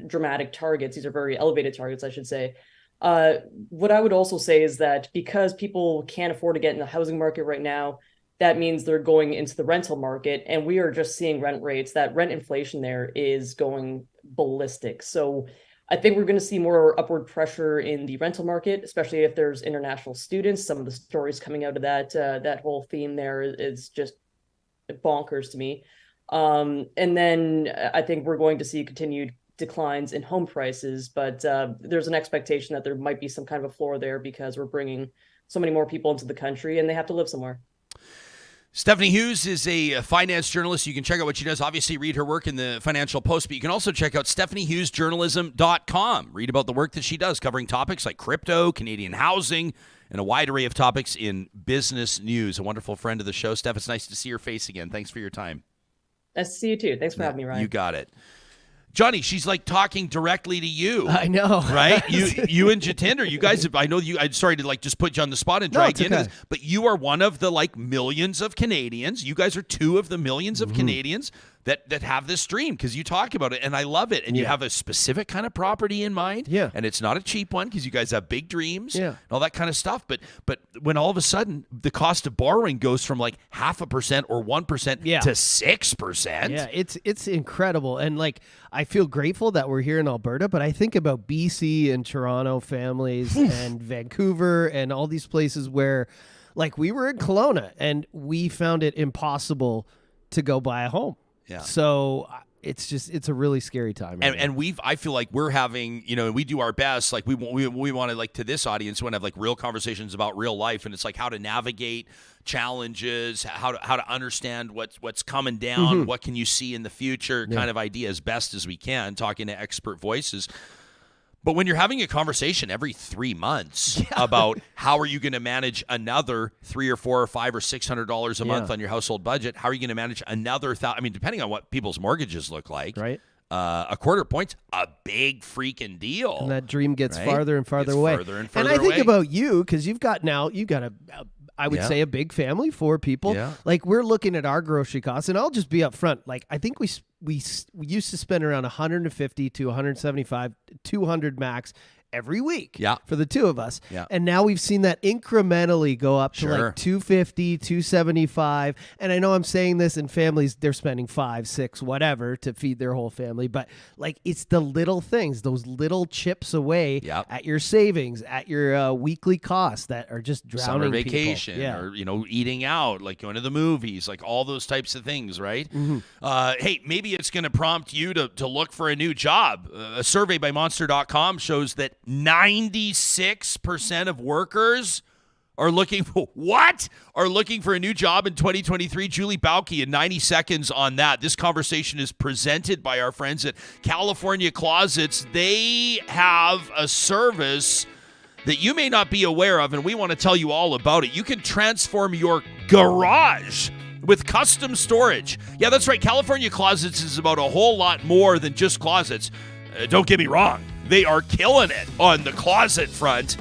dramatic targets. These are very elevated targets, I should say. What I would also say is that because people can't afford to get in the housing market right now, that means they're going into the rental market, and we are just seeing rent rates. That rent inflation there is going ballistic. So I think we're going to see more upward pressure in the rental market, especially if there's international students. Some of the stories coming out of that whole theme there is just bonkers to me. And then I think we're going to see continued declines in home prices, but there's an expectation that there might be some kind of a floor there because we're bringing so many more people into the country and they have to live somewhere. Stephanie Hughes is a finance journalist. You can check out what she does. Obviously, read her work in the Financial Post, but you can also check out StephanieHughesJournalism.com. Read about the work that she does, covering topics like crypto, Canadian housing, and a wide array of topics in business news. A wonderful friend of the show. Steph, it's nice to see your face again. Thanks for your time. Nice to see you, too. Thanks for having me, Ryan. You got it. Johnny, she's like talking directly to you. I know, right? You and Jatinder, you guys. I know you. I'm sorry to just put you on the spot and drag you into this, but you are one of the millions of Canadians. You guys are two of the millions of Canadians that have this dream, because you talk about it and I love it. And you have a specific kind of property in mind. Yeah. And it's not a cheap one, because you guys have big dreams. Yeah. And all that kind of stuff. But when all of a sudden the cost of borrowing goes from 0.5% or 1% to 6%. Yeah, it's incredible. And I feel grateful that we're here in Alberta, but I think about BC and Toronto families and Vancouver and all these places where we were in Kelowna and we found it impossible to go buy a home. Yeah. So it's a really scary time. Right and I feel like we're having, we do our best. We want to, to this audience, we want to have real conversations about real life. And it's how to navigate challenges, how to understand what's coming down, what can you see in the future, kind of idea as best as we can, talking to expert voices. But when you're having a conversation every 3 months about how are you going to manage another $300 or $400 or $500 or $600 a month on your household budget, how are you going to manage another depending on what people's mortgages look like, right? A quarter point's a big freaking deal, and that dream gets farther and farther away. And I think about you, because you've got I would say a big family, 4 people. Yeah. We're looking at our grocery costs, and I'll just be up front. I think we used to spend around $150 to $175, $200 max every week for the two of us. Yeah. And now we've seen that incrementally go up to $250, $275. And I know I'm saying this, in families, they're spending $5, $6, whatever to feed their whole family. But it's the little things, those little chips away at your savings, at your weekly costs that are just drowning Summer vacation or, eating out, going to the movies, all those types of things, right? Hey, maybe it's going to prompt you to look for a new job. A survey by Monster.com shows that 96% of workers are looking for a new job in 2023. Julie Bauke in 90 seconds on that. This conversation is presented by our friends at California Closets. They have a service that you may not be aware of, and we want to tell you all about it. You can transform your garage with custom storage. Yeah, that's right. California Closets is about a whole lot more than just closets. Don't get me wrong. They are killing it on the closet front.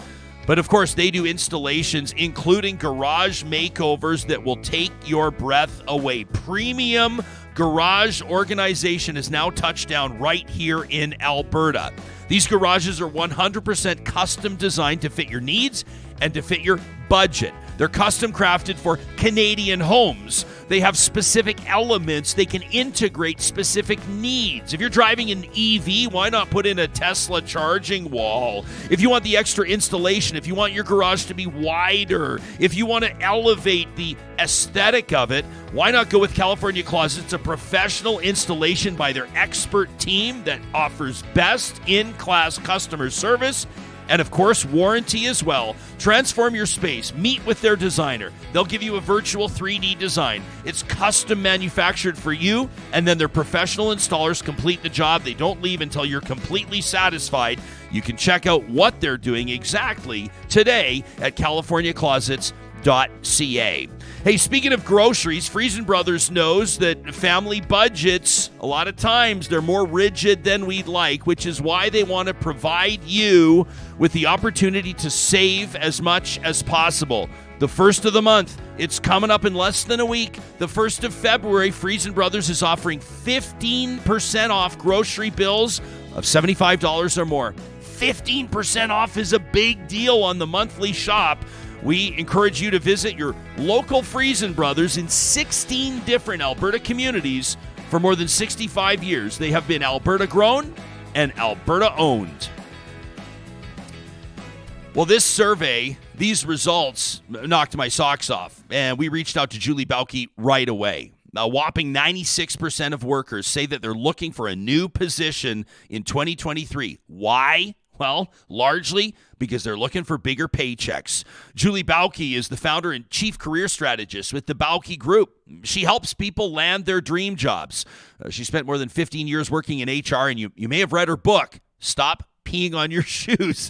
But of course, they do installations, including garage makeovers that will take your breath away. Premium garage organization is now touched down right here in Alberta. These garages are 100% custom designed to fit your needs and to fit your budget. They're custom crafted for Canadian homes. They have specific elements. They can integrate specific needs. If you're driving an EV, why not put in a Tesla charging wall? If you want the extra installation, if you want your garage to be wider, if you want to elevate the aesthetic of it, why not go with California Closets, a professional installation by their expert team that offers best in-class customer service and, of course, warranty as well. Transform your space. Meet with their designer. They'll give you a virtual 3D design. It's custom manufactured for you, and then their professional installers complete the job. They don't leave until you're completely satisfied. You can check out what they're doing exactly today at californiaclosets.ca. Hey, speaking of groceries, Friesen Brothers knows that family budgets, a lot of times, they're more rigid than we'd like, which is why they want to provide you with the opportunity to save as much as possible. The first of the month, it's coming up in less than a week. The 1st of February, Friesen Brothers is offering 15% off grocery bills of $75 or more. 15% off is a big deal on the monthly shop. We encourage you to visit your local Friesen Brothers in 16 different Alberta communities for more than 65 years. They have been Alberta grown and Alberta owned. Well, this survey, these results knocked my socks off, and we reached out to Julie Bauke right away. A whopping 96% of workers say that they're looking for a new position in 2023. Why? Well, largely because they're looking for bigger paychecks. Julie Bauke is the founder and chief career strategist with the Bauke Group. She helps people land their dream jobs. She spent more than 15 years working in HR, and you may have read her book, Stop Peeing on Your Shoes,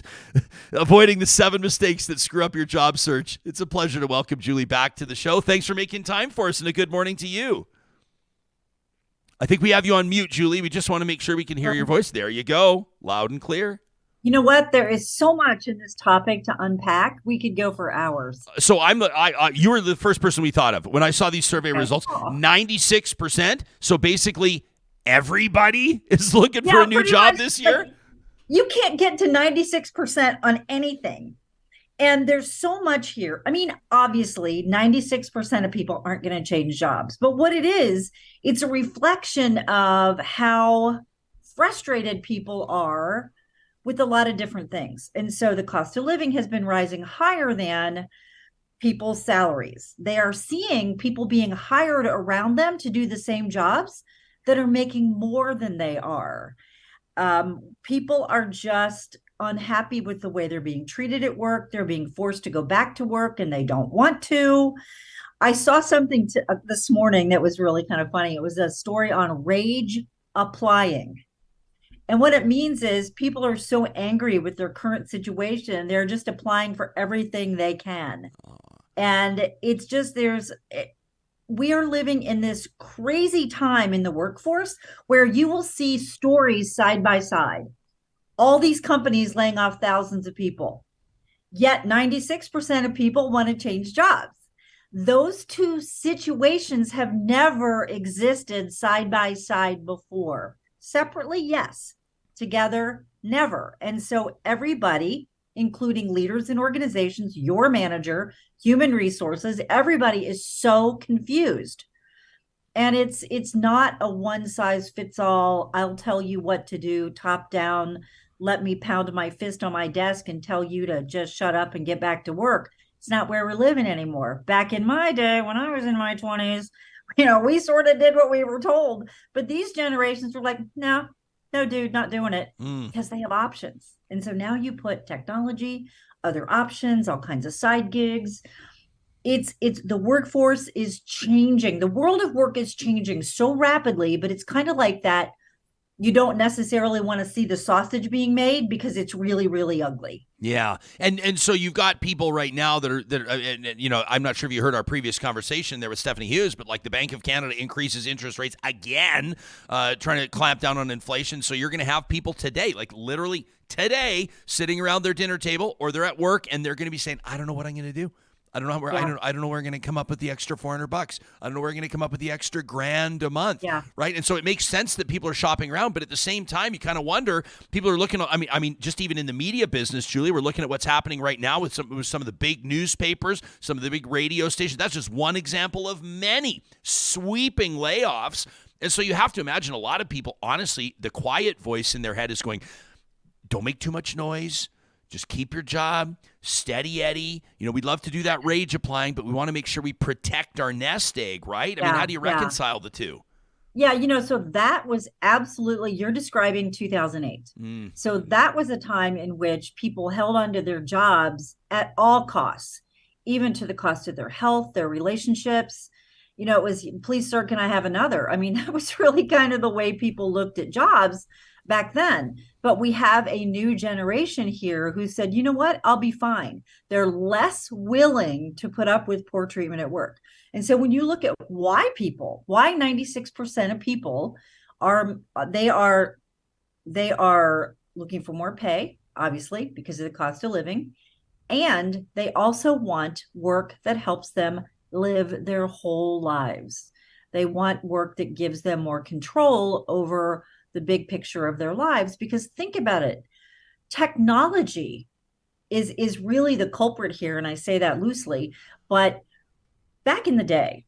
Avoiding the 7 Mistakes That Screw Up Your Job Search. It's a pleasure to welcome Julie back to the show. Thanks for making time for us, and a good morning to you. I think we have you on mute, Julie. We just want to make sure we can hear your voice. There you go, loud and clear. You know what? There is so much in this topic to unpack. We could go for hours. So you were the first person we thought of when I saw these survey results. 96%. So basically, everybody is looking for a new job this year. You can't get to 96% on anything. And there's so much here. I mean, obviously, 96% of people aren't going to change jobs. But what it is, it's a reflection of how frustrated people are with a lot of different things. And so the cost of living has been rising higher than people's salaries. They are seeing people being hired around them to do the same jobs that are making more than they are. People are just unhappy with the way they're being treated at work. They're being forced to go back to work and they don't want to. I saw something this morning that was really kind of funny. It was a story on rage applying. And what it means is people are so angry with their current situation, they're just applying for everything they can. And it's just, we are living in this crazy time in the workforce where you will see stories side by side. All these companies laying off thousands of people, yet 96% of people want to change jobs. Those two situations have never existed side by side before. Separately, yes. Together, never. And so everybody, including leaders in organizations, your manager, human resources, everybody is so confused. And it's not a one size fits all, I'll tell you what to do, top down, let me pound my fist on my desk and tell you to just shut up and get back to work. It's not where we're living anymore. Back in my day, when I was in my 20s, we sort of did what we were told. But these generations were like, no, dude, not doing it, because they have options. And so now you put technology, other options, all kinds of side gigs. It's the workforce is changing. The world of work is changing so rapidly, but it's kind of like that you don't necessarily want to see the sausage being made because it's really, really ugly. Yeah. And so you've got people right now that are and, I'm not sure if you heard our previous conversation there with Stephanie Hughes, but like the Bank of Canada increases interest rates again, trying to clamp down on inflation. So you're going to have people today, like literally today, sitting around their dinner table or they're at work and they're going to be saying, I don't know what I'm going to do. I don't know where I don't know where we're going to come up with the extra $400. I don't know where we're going to come up with the extra $1,000 a month. Yeah. Right. And so it makes sense that people are shopping around, but at the same time, you kind of wonder, people are looking at, I mean, just even in the media business, Julie, we're looking at what's happening right now with some of the big newspapers, some of the big radio stations. That's just one example of many sweeping layoffs. And so you have to imagine a lot of people, honestly, the quiet voice in their head is going, don't make too much noise. Just keep your job, steady Eddie. We'd love to do that rage applying, but we want to make sure we protect our nest egg, right? I mean, how do you reconcile the two? Yeah, so that was absolutely, you're describing 2008. So that was a time in which people held onto their jobs at all costs, even to the cost of their health, their relationships. It was, please, sir, can I have another? I mean, that was really kind of the way people looked at jobs back then. But we have a new generation here who said, you know what, I'll be fine. They're less willing to put up with poor treatment at work. And so when you look at why 96% of people are looking for more pay, obviously, because of the cost of living. And they also want work that helps them live their whole lives. They want work that gives them more control over the big picture of their lives, because think about it, technology is really the culprit here, and I say that loosely. But back in the day,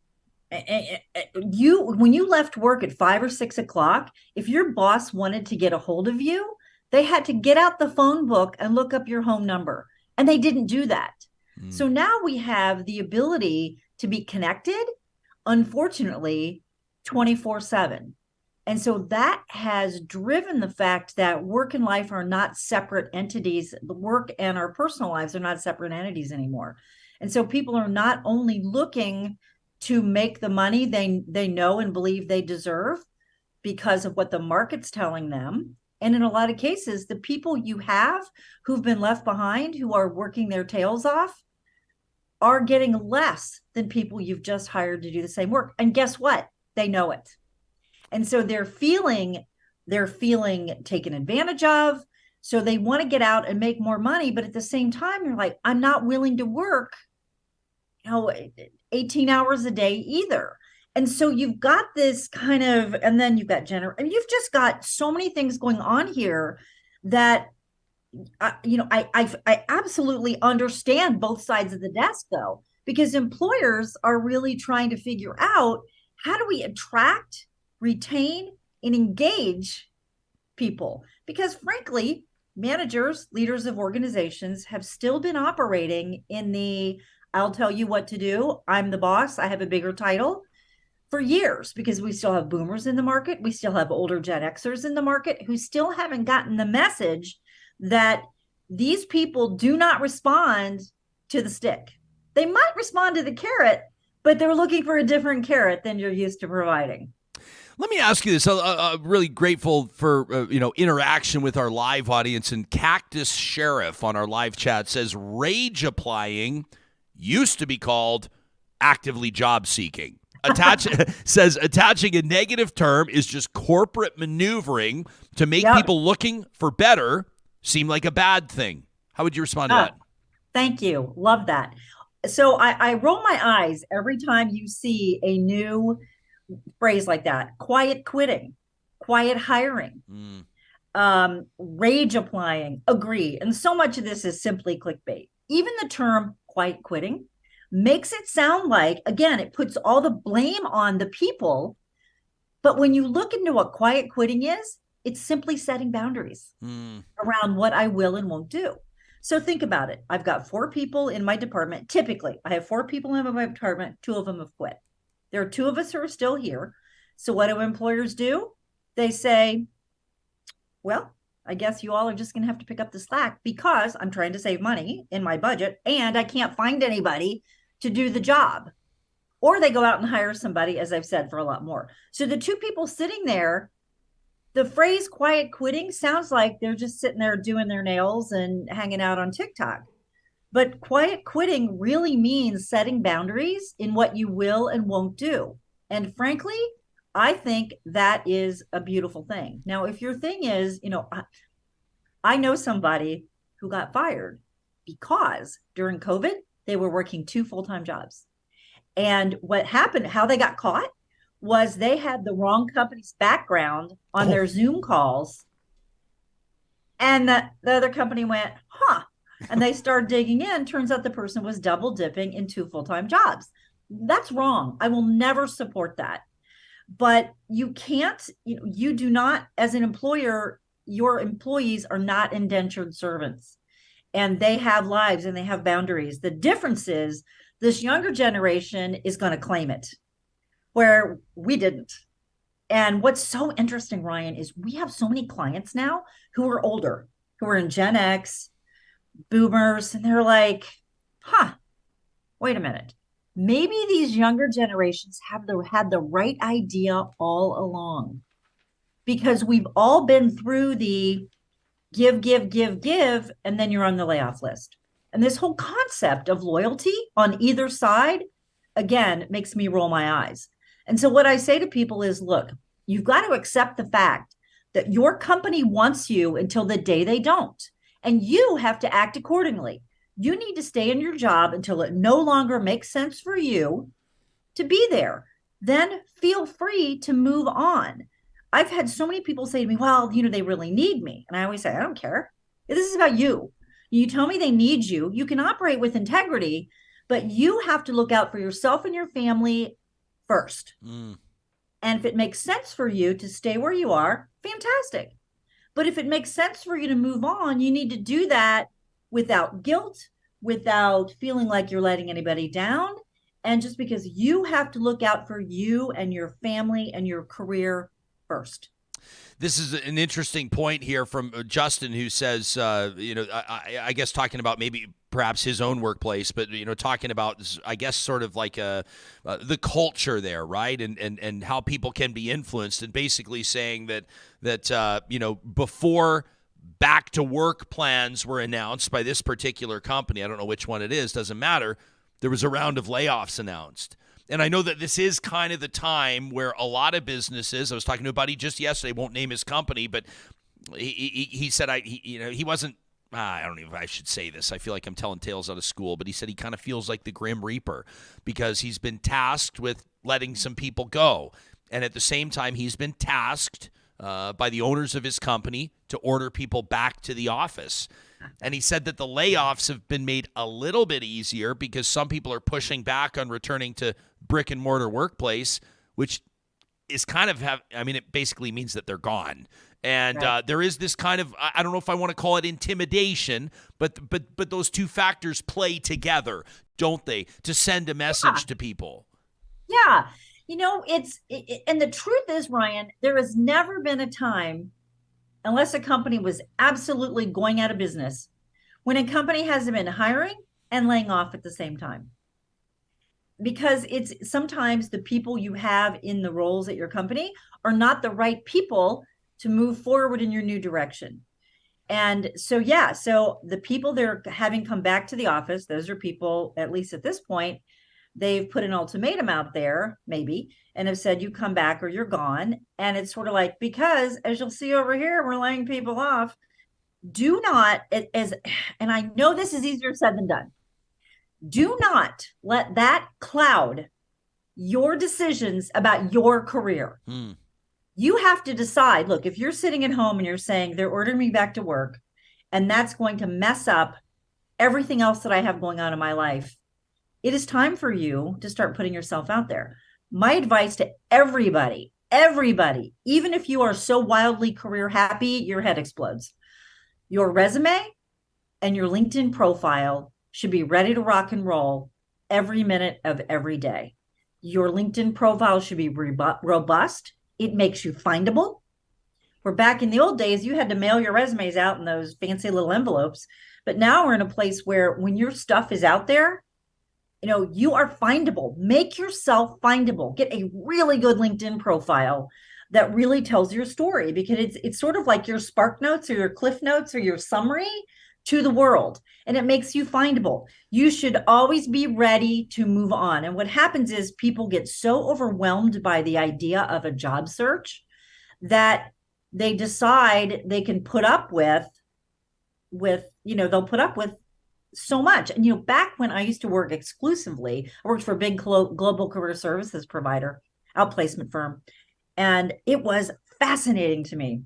when you left work at 5 or 6 o'clock, if your boss wanted to get a hold of you, they had to get out the phone book and look up your home number, and they didn't do that. So now we have the ability to be connected, unfortunately, 24/7. And so that has driven the fact that work and life are not separate entities. The work and our personal lives are not separate entities anymore. And so people are not only looking to make the money they know and believe they deserve because of what the market's telling them. And in a lot of cases, the people you have who've been left behind, who are working their tails off, are getting less than people you've just hired to do the same work. And guess what? They know it. And so they're feeling taken advantage of. So they want to get out and make more money. But at the same time, you're like, I'm not willing to work, 18 hours a day either. And so you've got this kind of, and then you've got you've just got so many things going on here that, I absolutely understand both sides of the desk, though, because employers are really trying to figure out, how do we attract, retain, and engage people? Because frankly, managers, leaders of organizations have still been operating in the, I'll tell you what to do, I'm the boss, I have a bigger title, for years, because we still have boomers in the market. We still have older Gen Xers in the market who still haven't gotten the message that these people do not respond to the stick. They might respond to the carrot, but they're looking for a different carrot than you're used to providing. Let me ask you this. I'm really grateful for interaction with our live audience. And Cactus Sheriff on our live chat says rage applying used to be called actively job seeking. Says attaching a negative term is just corporate maneuvering to make people looking for better seem like a bad thing. How would you respond to that? Thank you. Love that. So I roll my eyes every time you see a new phrase like that. Quiet quitting, quiet hiring, rage applying, agree. And so much of this is simply clickbait. Even the term quiet quitting makes it sound like, again, it puts all the blame on the people. But when you look into what quiet quitting is, it's simply setting boundaries around what I will and won't do. So think about it. I've got 4 people in my department. Typically, I have 4 people in my department. 2 of them have quit. There are 2 of us who are still here. So what do employers do? They say, well, I guess you all are just going to have to pick up the slack because I'm trying to save money in my budget and I can't find anybody to do the job. Or they go out and hire somebody, as I've said, for a lot more. So the 2 people sitting there The phrase quiet quitting sounds like they're just sitting there doing their nails and hanging out on TikTok. But quiet quitting really means setting boundaries in what you will and won't do. And frankly, I think that is a beautiful thing. Now, if your thing is, I know somebody who got fired because during COVID, they were working 2 full-time jobs. And what happened, how they got caught, was they had the wrong company's background on their Zoom calls. And the other company went, huh. And they started digging in. Turns out the person was double dipping in 2 full-time jobs. That's wrong. I will never support that. But you can't, you do not, as an employer, your employees are not indentured servants. And they have lives and they have boundaries. The difference is this younger generation is going to claim it, where we didn't. And what's so interesting, Ryan, is we have so many clients now who are older, who are in Gen X, boomers, and they're like, wait a minute. Maybe these younger generations had the right idea all along, because we've all been through the give, and then you're on the layoff list. And this whole concept of loyalty on either side, again, makes me roll my eyes. And so what I say to people is, look, you've got to accept the fact that your company wants you until the day they don't. And you have to act accordingly. You need to stay in your job until it no longer makes sense for you to be there. Then feel free to move on. I've had so many people say to me, well, they really need me. And I always say, I don't care. This is about you. You tell me they need you. You can operate with integrity, but you have to look out for yourself and your family first. And if it makes sense for you to stay where you are, fantastic. But if it makes sense for you to move on, you need to do that without guilt, without feeling like you're letting anybody down. And just because you have to look out for you and your family and your career first. This is an interesting point here from Justin, who says, I guess talking about maybe perhaps his own workplace, but, talking about, I guess, sort of like the culture there, right? And how people can be influenced, and basically saying that before back to work plans were announced by this particular company, I don't know which one it is, doesn't matter, there was a round of layoffs announced. And I know that this is kind of the time where a lot of businesses, I was talking to a buddy just yesterday, won't name his company, but he said he wasn't, I don't know if I should say this. I feel like I'm telling tales out of school, but he said he kind of feels like the Grim Reaper because he's been tasked with letting some people go. And at the same time, he's been tasked by the owners of his company to order people back to the office. And he said that the layoffs have been made a little bit easier because some people are pushing back on returning to brick and mortar workplace, which is kind of it basically means that they're gone. And right. There is this kind of, I don't know if I want to call it intimidation, but those two factors play together, don't they, to send a message to people? Yeah. And the truth is, Ryan, there has never been a time, unless a company was absolutely going out of business, when a company hasn't been hiring and laying off at the same time. Because it's sometimes the people you have in the roles at your company are not the right people to move forward in your new direction. And so the people they're having come back to the office, those are people, at least at this point, they've put an ultimatum out there, maybe, and have said, you come back or you're gone. And it's sort of like, because as you'll see over here, we're laying people off. Do not, and I know this is easier said than done, do not let that cloud your decisions about your career. You have to decide, look, if you're sitting at home and you're saying they're ordering me back to work, and that's going to mess up everything else that I have going on in my life, it is time for you to start putting yourself out there. My advice to everybody, even if you are so wildly career happy, your head explodes. Your resume and your LinkedIn profile should be ready to rock and roll every minute of every day. Your LinkedIn profile should be robust. It makes you findable. Where back in the old days, you had to mail your resumes out in those fancy little envelopes. But now we're in a place where when your stuff is out there, you are findable. Make yourself findable. Get a really good LinkedIn profile that really tells your story, because it's sort of like your Spark Notes or your Cliff Notes or your summary to the world, and it makes you findable. You should always be ready to move on. And what happens is people get so overwhelmed by the idea of a job search that they decide they can put up with they'll put up with so much. And back when I used to work exclusively, I worked for a big global career services provider, outplacement firm, and it was fascinating to me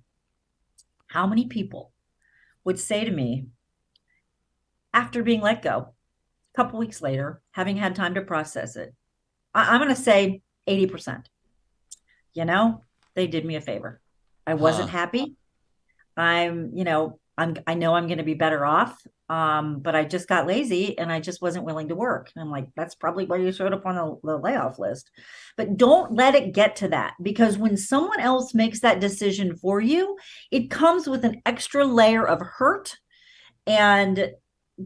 how many people would say to me, after being let go, a couple weeks later, having had time to process it, I'm going to say 80%. They did me a favor. I wasn't happy. I know I'm going to be better off, but I just got lazy and I just wasn't willing to work. And I'm like, that's probably why you showed up on the layoff list. But don't let it get to that, because when someone else makes that decision for you, it comes with an extra layer of hurt and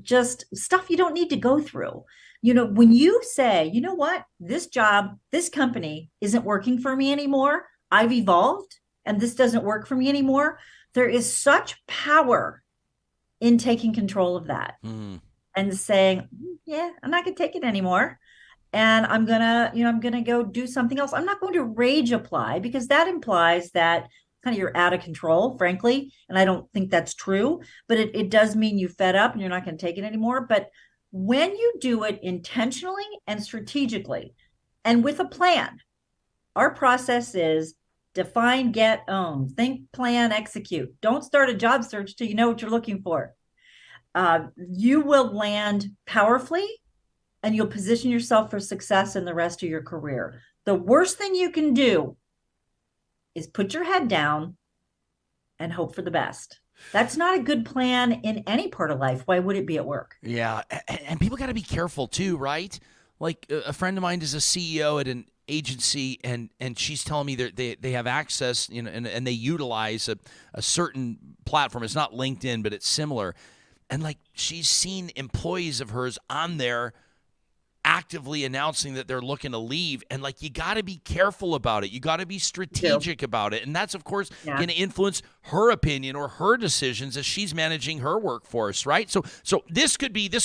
just stuff you don't need to go through. When you say, you know what, this job, this company isn't working for me anymore, I've evolved and this doesn't work for me anymore, there is such power in taking control of that and saying, yeah, I'm not going to take it anymore. And I'm going to go do something else. I'm not going to rage apply, because that implies that kind of you're out of control, frankly. And I don't think that's true, but it does mean you fed up and you're not going to take it anymore. But when you do it intentionally and strategically and with a plan, our process is define, get, own, think, plan, execute. Don't start a job search till you know what you're looking for. You will land powerfully and you'll position yourself for success in the rest of your career. The worst thing you can do is put your head down and hope for the best. That's not a good plan in any part of life. Why would it be at work? Yeah. And people got to be careful too, right? Like a friend of mine is a CEO at an agency, and she's telling me they have access, and they utilize a certain platform. It's not LinkedIn, but it's similar. And like, she's seen employees of hers on there actively announcing that they're looking to leave. And like, you got to be careful about it. You got to be strategic about it. And that's, of course, going to influence her opinion or her decisions as she's managing her workforce, right? So this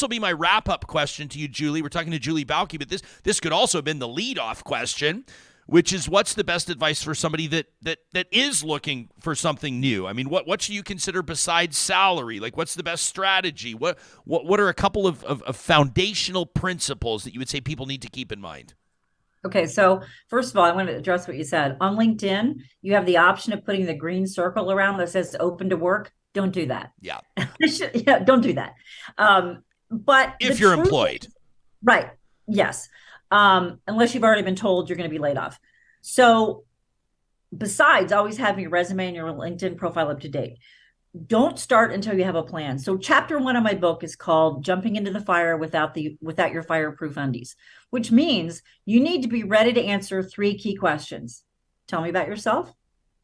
will be my wrap-up question to you, Julie. We're talking to Julie Bauke, but this could also have been the lead-off question, which is, what's the best advice for somebody that is looking for something new? I mean, what should you consider besides salary? Like, what's the best strategy? What are a couple of foundational principles that you would say people need to keep in mind? Okay, so first of all, I want to address what you said. On LinkedIn, you have the option of putting the green circle around that says open to work. Don't do that. Yeah. Yeah, don't do that. But if you're employed. Right. Yes. Unless you've already been told you're going to be laid off. So besides always having your resume and your LinkedIn profile up to date, don't start until you have a plan. So chapter 1 of my book is called Jumping into the Fire Without Your Fireproof Undies, which means you need to be ready to answer 3 key questions. Tell me about yourself,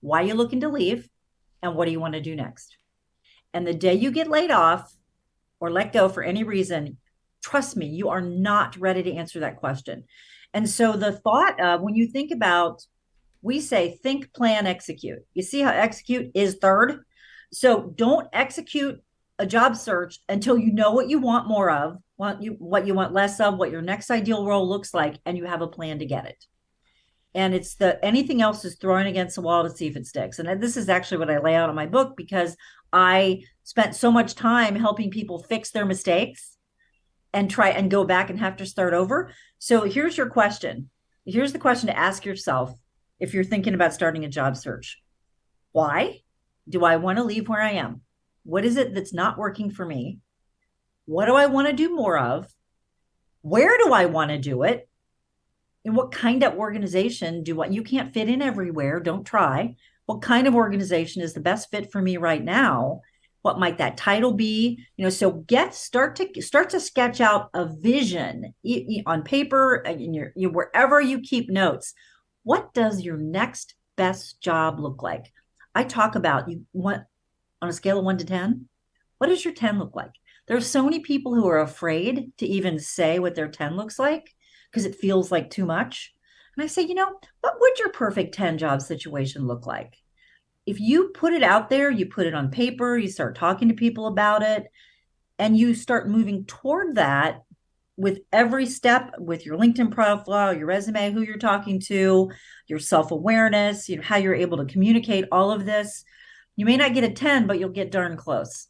why are you looking to leave, and what do you want to do next? And the day you get laid off or let go for any reason, trust me, you are not ready to answer that question. And so the thought of, when you think about, we say think, plan, execute. You see how execute is third? So don't execute a job search until you know what you want more of, what you want less of, what your next ideal role looks like, and you have a plan to get it. And it's anything else is throwing against the wall to see if it sticks. And this is actually what I lay out in my book, because I spent so much time helping people fix their mistakes and try and go back and have to start over. So here's your question. Here's the question to ask yourself if you're thinking about starting a job search. Why do I want to leave where I am? What is it that's not working for me? What do I want to do more of? Where do I want to do it? And what kind of organization you can't fit in everywhere. Don't try. What kind of organization is the best fit for me right now? What might that title be? So start to sketch out a vision on paper, in your wherever you keep notes. What does your next best job look like? I talk about, you want on a scale of 1 to 10, what does your 10 look like? There's so many people who are afraid to even say what their 10 looks like because it feels like too much. And I say, what would your perfect 10 job situation look like? If you put it out there, you put it on paper, you start talking to people about it, and you start moving toward that with every step, with your LinkedIn profile, your resume, who you're talking to, your self-awareness, how you're able to communicate all of this. You may not get a 10, but you'll get darn close.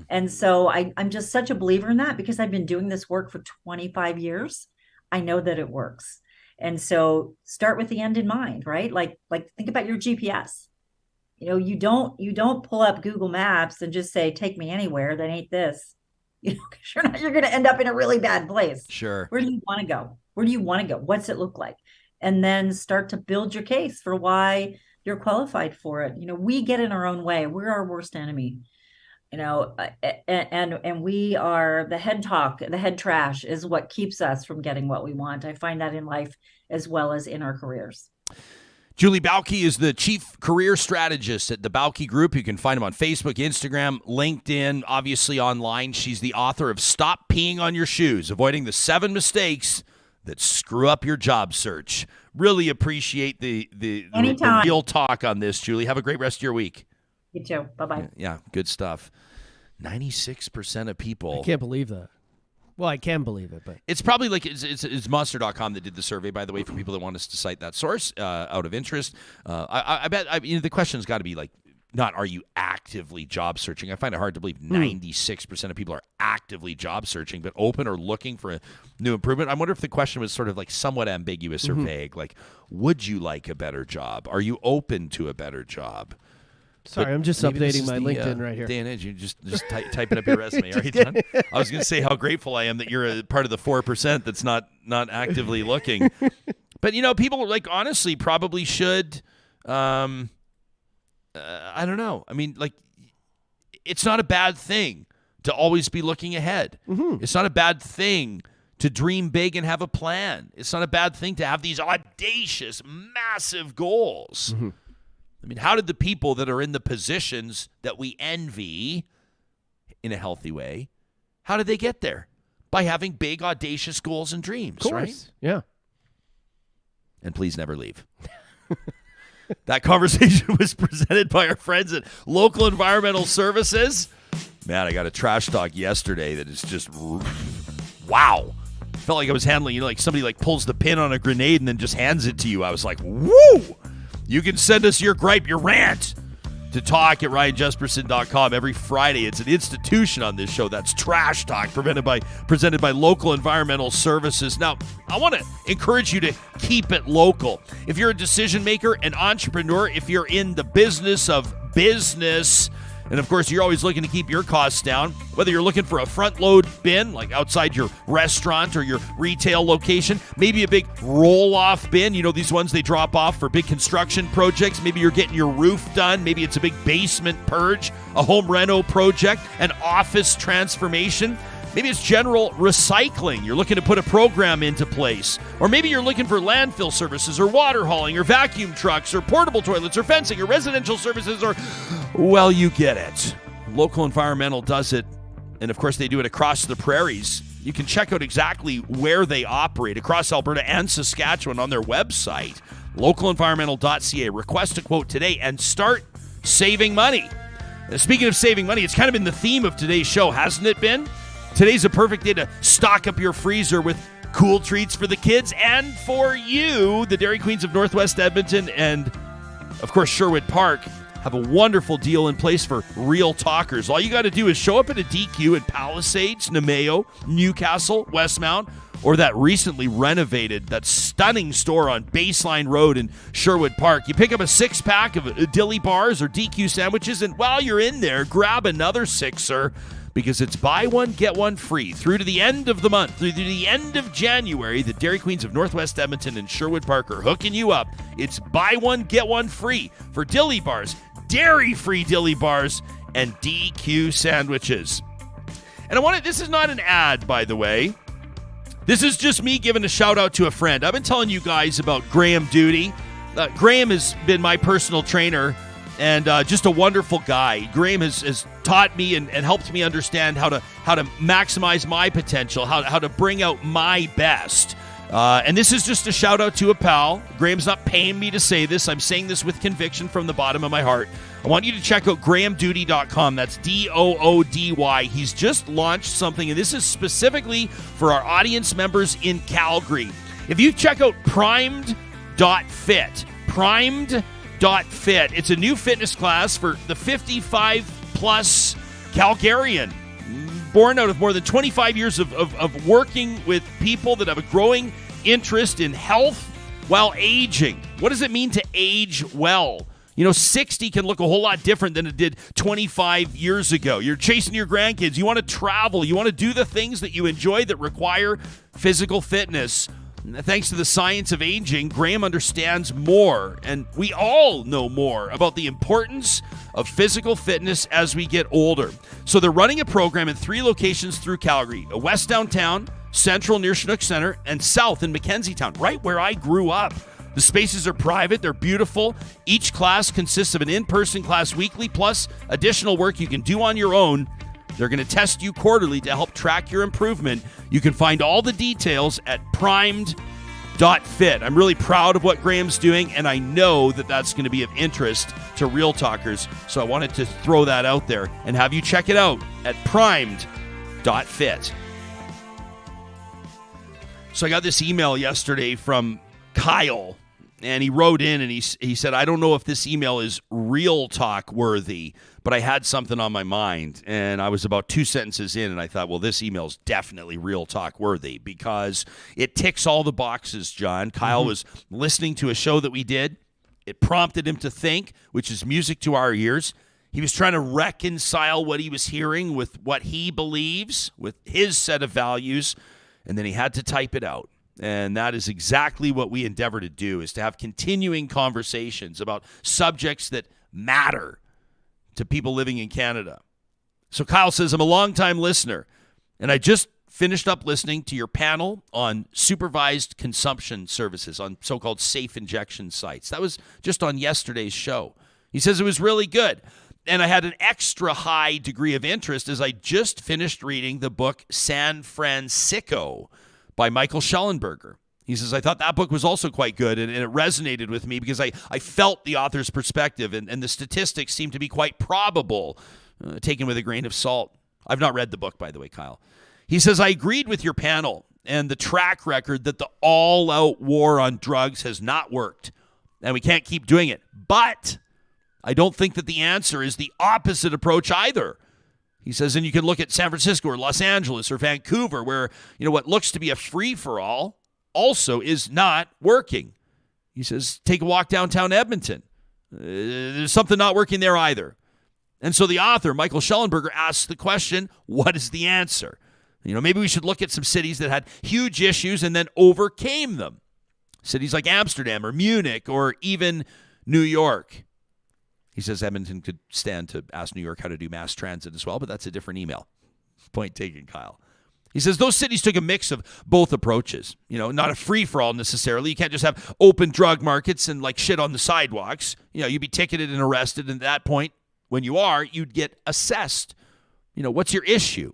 And so I'm just such a believer in that because I've been doing this work for 25 years. I know that it works. And so start with the end in mind, right? Like think about your GPS. You don't pull up Google Maps and just say, take me anywhere that ain't this. You're going to end up in a really bad place. Sure. Where do you want to go? Where do you want to go? What's it look like? And then start to build your case for why you're qualified for it. We get in our own way. We're our worst enemy. And we are the head talk, the head trash is what keeps us from getting what we want. I find that in life as well as in our careers. Julie Bauke is the chief career strategist at the Bauke Group. You can find him on Facebook, Instagram, LinkedIn, obviously online. She's the author of Stop Peeing on Your Shoes, Avoiding the 7 Mistakes that Screw Up Your Job Search. Really appreciate the real talk on this, Julie. Have a great rest of your week. You too. Bye-bye. Yeah, good stuff. 96% of people. I can't believe that. Well, I can believe it, but it's probably like it's Monster.com that did the survey, by the way, for people that want us to cite that source out of interest. I bet the question's got to be like, not are you actively job searching? I find it hard to believe 96% of people are actively job searching, but open or looking for a new improvement. I wonder if the question was sort of like somewhat ambiguous or vague, like, would you like a better job? Are you open to a better job? Sorry, I'm just updating my LinkedIn right here. Day and age, you just typing up your resume. Are you done? I was going to say how grateful I am that you're a part of the 4% that's not actively looking. But people like honestly probably should. I don't know. I mean, like, it's not a bad thing to always be looking ahead. It's not a bad thing to dream big and have a plan. It's not a bad thing to have these audacious, massive goals. I mean, how did the people that are in the positions that we envy in a healthy way, how did they get there? By having big, audacious goals and dreams, right? Yeah. And please never leave. That conversation was presented by our friends at Local Environmental Services. Man, I got a trash talk yesterday that is just, wow. Felt like I was handling, like somebody like pulls the pin on a grenade and then just hands it to you. I was like, woo! You can send us your gripe, your rant, to talk at RyanJesperson.com every Friday. It's an institution on this show. That's Trash Talk, presented by Local Environmental Services. Now, I want to encourage you to keep it local. If you're a decision maker, an entrepreneur, if you're in the business of business, and of course, you're always looking to keep your costs down, whether you're looking for a front load bin, like outside your restaurant or your retail location, maybe a big roll-off bin, these ones they drop off for big construction projects. Maybe you're getting your roof done. Maybe it's a big basement purge, a home reno project, an office transformation. Maybe it's general recycling. You're looking to put a program into place. Or maybe you're looking for landfill services or water hauling or vacuum trucks or portable toilets or fencing or residential services or, well, you get it. Local Environmental does it. And, of course, they do it across the prairies. You can check out exactly where they operate across Alberta and Saskatchewan on their website, localenvironmental.ca. Request a quote today and start saving money. Now, speaking of saving money, it's kind of been the theme of today's show, hasn't it been? Today's a perfect day to stock up your freezer with cool treats for the kids and for you. The Dairy Queens of Northwest Edmonton and, of course, Sherwood Park have a wonderful deal in place for real talkers. All you got to do is show up at a DQ in Palisades, Nemeo, Newcastle, Westmount, or that recently renovated, that stunning store on Baseline Road in Sherwood Park. You pick up a 6-pack of dilly bars or DQ sandwiches, and while you're in there, grab another 6er. Because it's buy one, get one free through to the end of the month, through to the end of January. The Dairy Queens of Northwest Edmonton and Sherwood Park are hooking you up. It's buy one, get one free for dilly bars, dairy-free dilly bars, and DQ sandwiches. And this is not an ad, by the way. This is just me giving a shout-out to a friend. I've been telling you guys about Graham Duty. Graham has been my personal trainer and just a wonderful guy. Graham has taught me and helped me understand how to maximize my potential, how to bring out my best. And this is just a shout out to a pal. Graham's not paying me to say this. I'm saying this with conviction from the bottom of my heart. I want you to check out grahamdoody.com. That's Doody. He's just launched something, and this is specifically for our audience members in Calgary. If you check out primed.fit, it's a new fitness class for the 55-plus Calgarian, born out of more than 25 years of working with people that have a growing interest in health while aging. What does it mean to age well? 60 can look a whole lot different than it did 25 years ago. You're chasing your grandkids. You want to travel. You want to do the things that you enjoy that require physical fitness. Thanks to the science of aging, Graham understands more, and we all know more about the importance of physical fitness as we get older. So they're running a program in 3 locations through Calgary: west downtown, central near Chinook Center, and south in Mackenzie Town, right where I grew up. The spaces are private. They're beautiful. Each class consists of an in-person class weekly, plus additional work you can do on your own. They're going to test you quarterly to help track your improvement. You can find all the details at primed.fit. I'm really proud of what Graham's doing, and I know that that's going to be of interest to Real Talkers. So I wanted to throw that out there and have you check it out at primed.fit. So I got this email yesterday from Kyle, and he wrote in and he said, I don't know if this email is Real Talk worthy, but I had something on my mind, and I was about 2 sentences in, and I thought, well, this email is definitely Real Talk worthy because it ticks all the boxes, John. Kyle was listening to a show that we did. It prompted him to think, which is music to our ears. He was trying to reconcile what he was hearing with what he believes, with his set of values, and then he had to type it out. And that is exactly what we endeavor to do, is to have continuing conversations about subjects that matter to people living in Canada. So Kyle says, I'm a longtime listener, and I just finished up listening to your panel on supervised consumption services on so-called safe injection sites. That was just on yesterday's show. He says it was really good. And I had an extra high degree of interest as I just finished reading the book San Francisco by Michael Schellenberger. He says, I thought that book was also quite good, and it resonated with me because I felt the author's perspective, and the statistics seemed to be quite probable, taken with a grain of salt. I've not read the book, by the way, Kyle. He says, I agreed with your panel and the track record that the all-out war on drugs has not worked, and we can't keep doing it. But I don't think that the answer is the opposite approach either. He says, and you can look at San Francisco or Los Angeles or Vancouver, where, what looks to be a free-for-all also is not working. He says, take a walk downtown Edmonton. There's something not working there either. And so the author, Michael Schellenberger, asks the question, what is the answer? Maybe we should look at some cities that had huge issues and then overcame them. Cities like Amsterdam or Munich or even New York. He says Edmonton could stand to ask New York how to do mass transit as well, but that's a different email. Point taken, Kyle. He says those cities took a mix of both approaches. Not a free-for-all necessarily. You can't just have open drug markets and like shit on the sidewalks. You'd be ticketed and arrested, and at that point, when you are, you'd get assessed. What's your issue?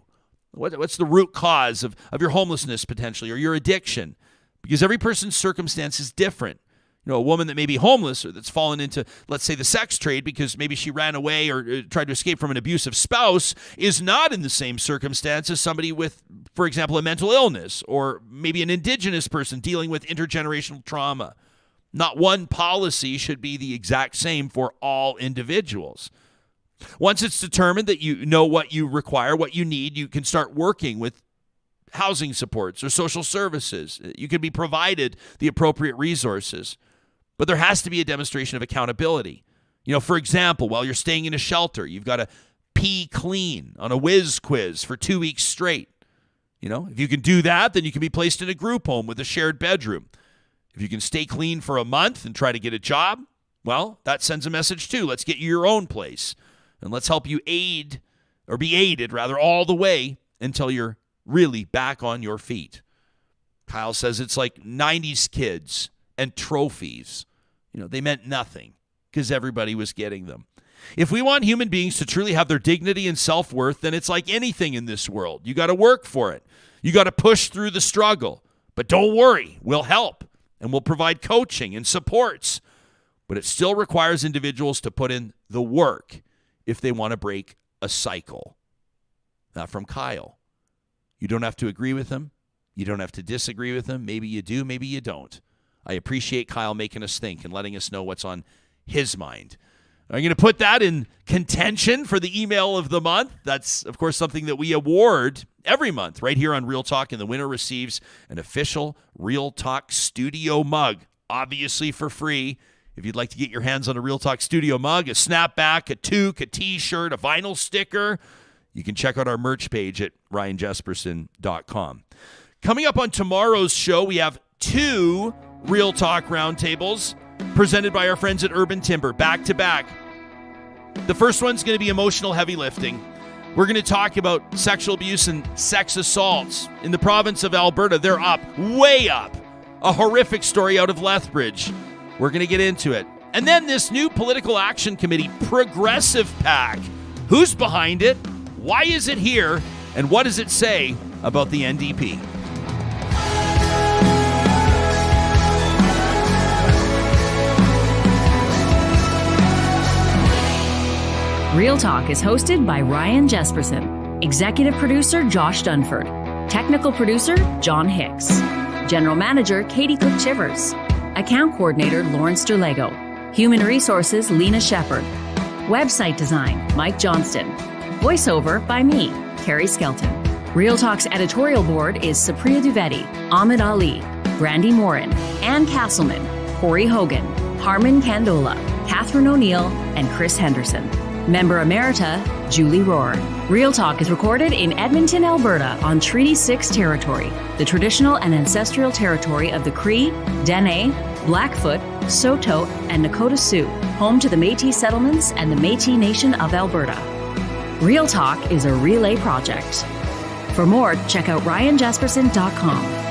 What's the root cause of your homelessness potentially or your addiction? Because every person's circumstance is different. A woman that may be homeless or that's fallen into, let's say, the sex trade because maybe she ran away or tried to escape from an abusive spouse is not in the same circumstance as somebody with, for example, a mental illness or maybe an Indigenous person dealing with intergenerational trauma. Not one policy should be the exact same for all individuals. Once it's determined that you know what you require, what you need, you can start working with housing supports or social services. You can be provided the appropriate resources. But there has to be a demonstration of accountability. For example, while you're staying in a shelter, you've got to pee clean on a whiz quiz for 2 weeks straight. If you can do that, then you can be placed in a group home with a shared bedroom. If you can stay clean for a month and try to get a job, well, that sends a message too. Let's get you your own place. And let's help you be aided all the way until you're really back on your feet. Kyle says it's like 90s kids and trophies. They meant nothing because everybody was getting them. If we want human beings to truly have their dignity and self-worth, then it's like anything in this world. You got to work for it. You got to push through the struggle. But don't worry, we'll help and we'll provide coaching and supports. But it still requires individuals to put in the work if they want to break a cycle. Not from Kyle. You don't have to agree with him. You don't have to disagree with him. Maybe you do, maybe you don't. I appreciate Kyle making us think and letting us know what's on his mind. I'm going to put that in contention for the email of the month. That's, of course, something that we award every month right here on Real Talk, and the winner receives an official Real Talk Studio mug, obviously for free. If you'd like to get your hands on a Real Talk Studio mug, a snapback, a toque, a t-shirt, a vinyl sticker, you can check out our merch page at ryanjesperson.com. Coming up on tomorrow's show, we have 2 Real Talk roundtables presented by our friends at Urban Timber, back to back. The first one's going to be emotional heavy lifting. We're going to talk about sexual abuse and sex assaults in the province of Alberta. They're up, way up. A horrific story out of Lethbridge. We're going to get into it. And then this new political action committee, Progressive PAC. Who's behind it? Why is it here? And what does it say about the NDP? Real Talk is hosted by Ryan Jesperson, executive producer Josh Dunford, technical producer John Hicks, general manager Katie Cook-Chivers, account coordinator Lawrence Derlego, human resources Lena Shepard, website design Mike Johnston, voiceover by me, Carrie Skelton. Real Talk's editorial board is Supriya Dwivedi, Ahmed Ali, Brandy Morin, Ann Castleman, Corey Hogan, Harman Candola, Catherine O'Neill, and Chris Henderson. Member Emerita, Julie Rohr. Real Talk is recorded in Edmonton, Alberta on Treaty 6 territory, the traditional and ancestral territory of the Cree, Dene, Blackfoot, Saulteaux, and Nakota Sioux, home to the Métis settlements and the Métis Nation of Alberta. Real Talk is a relay project. For more, check out ryanjesperson.com.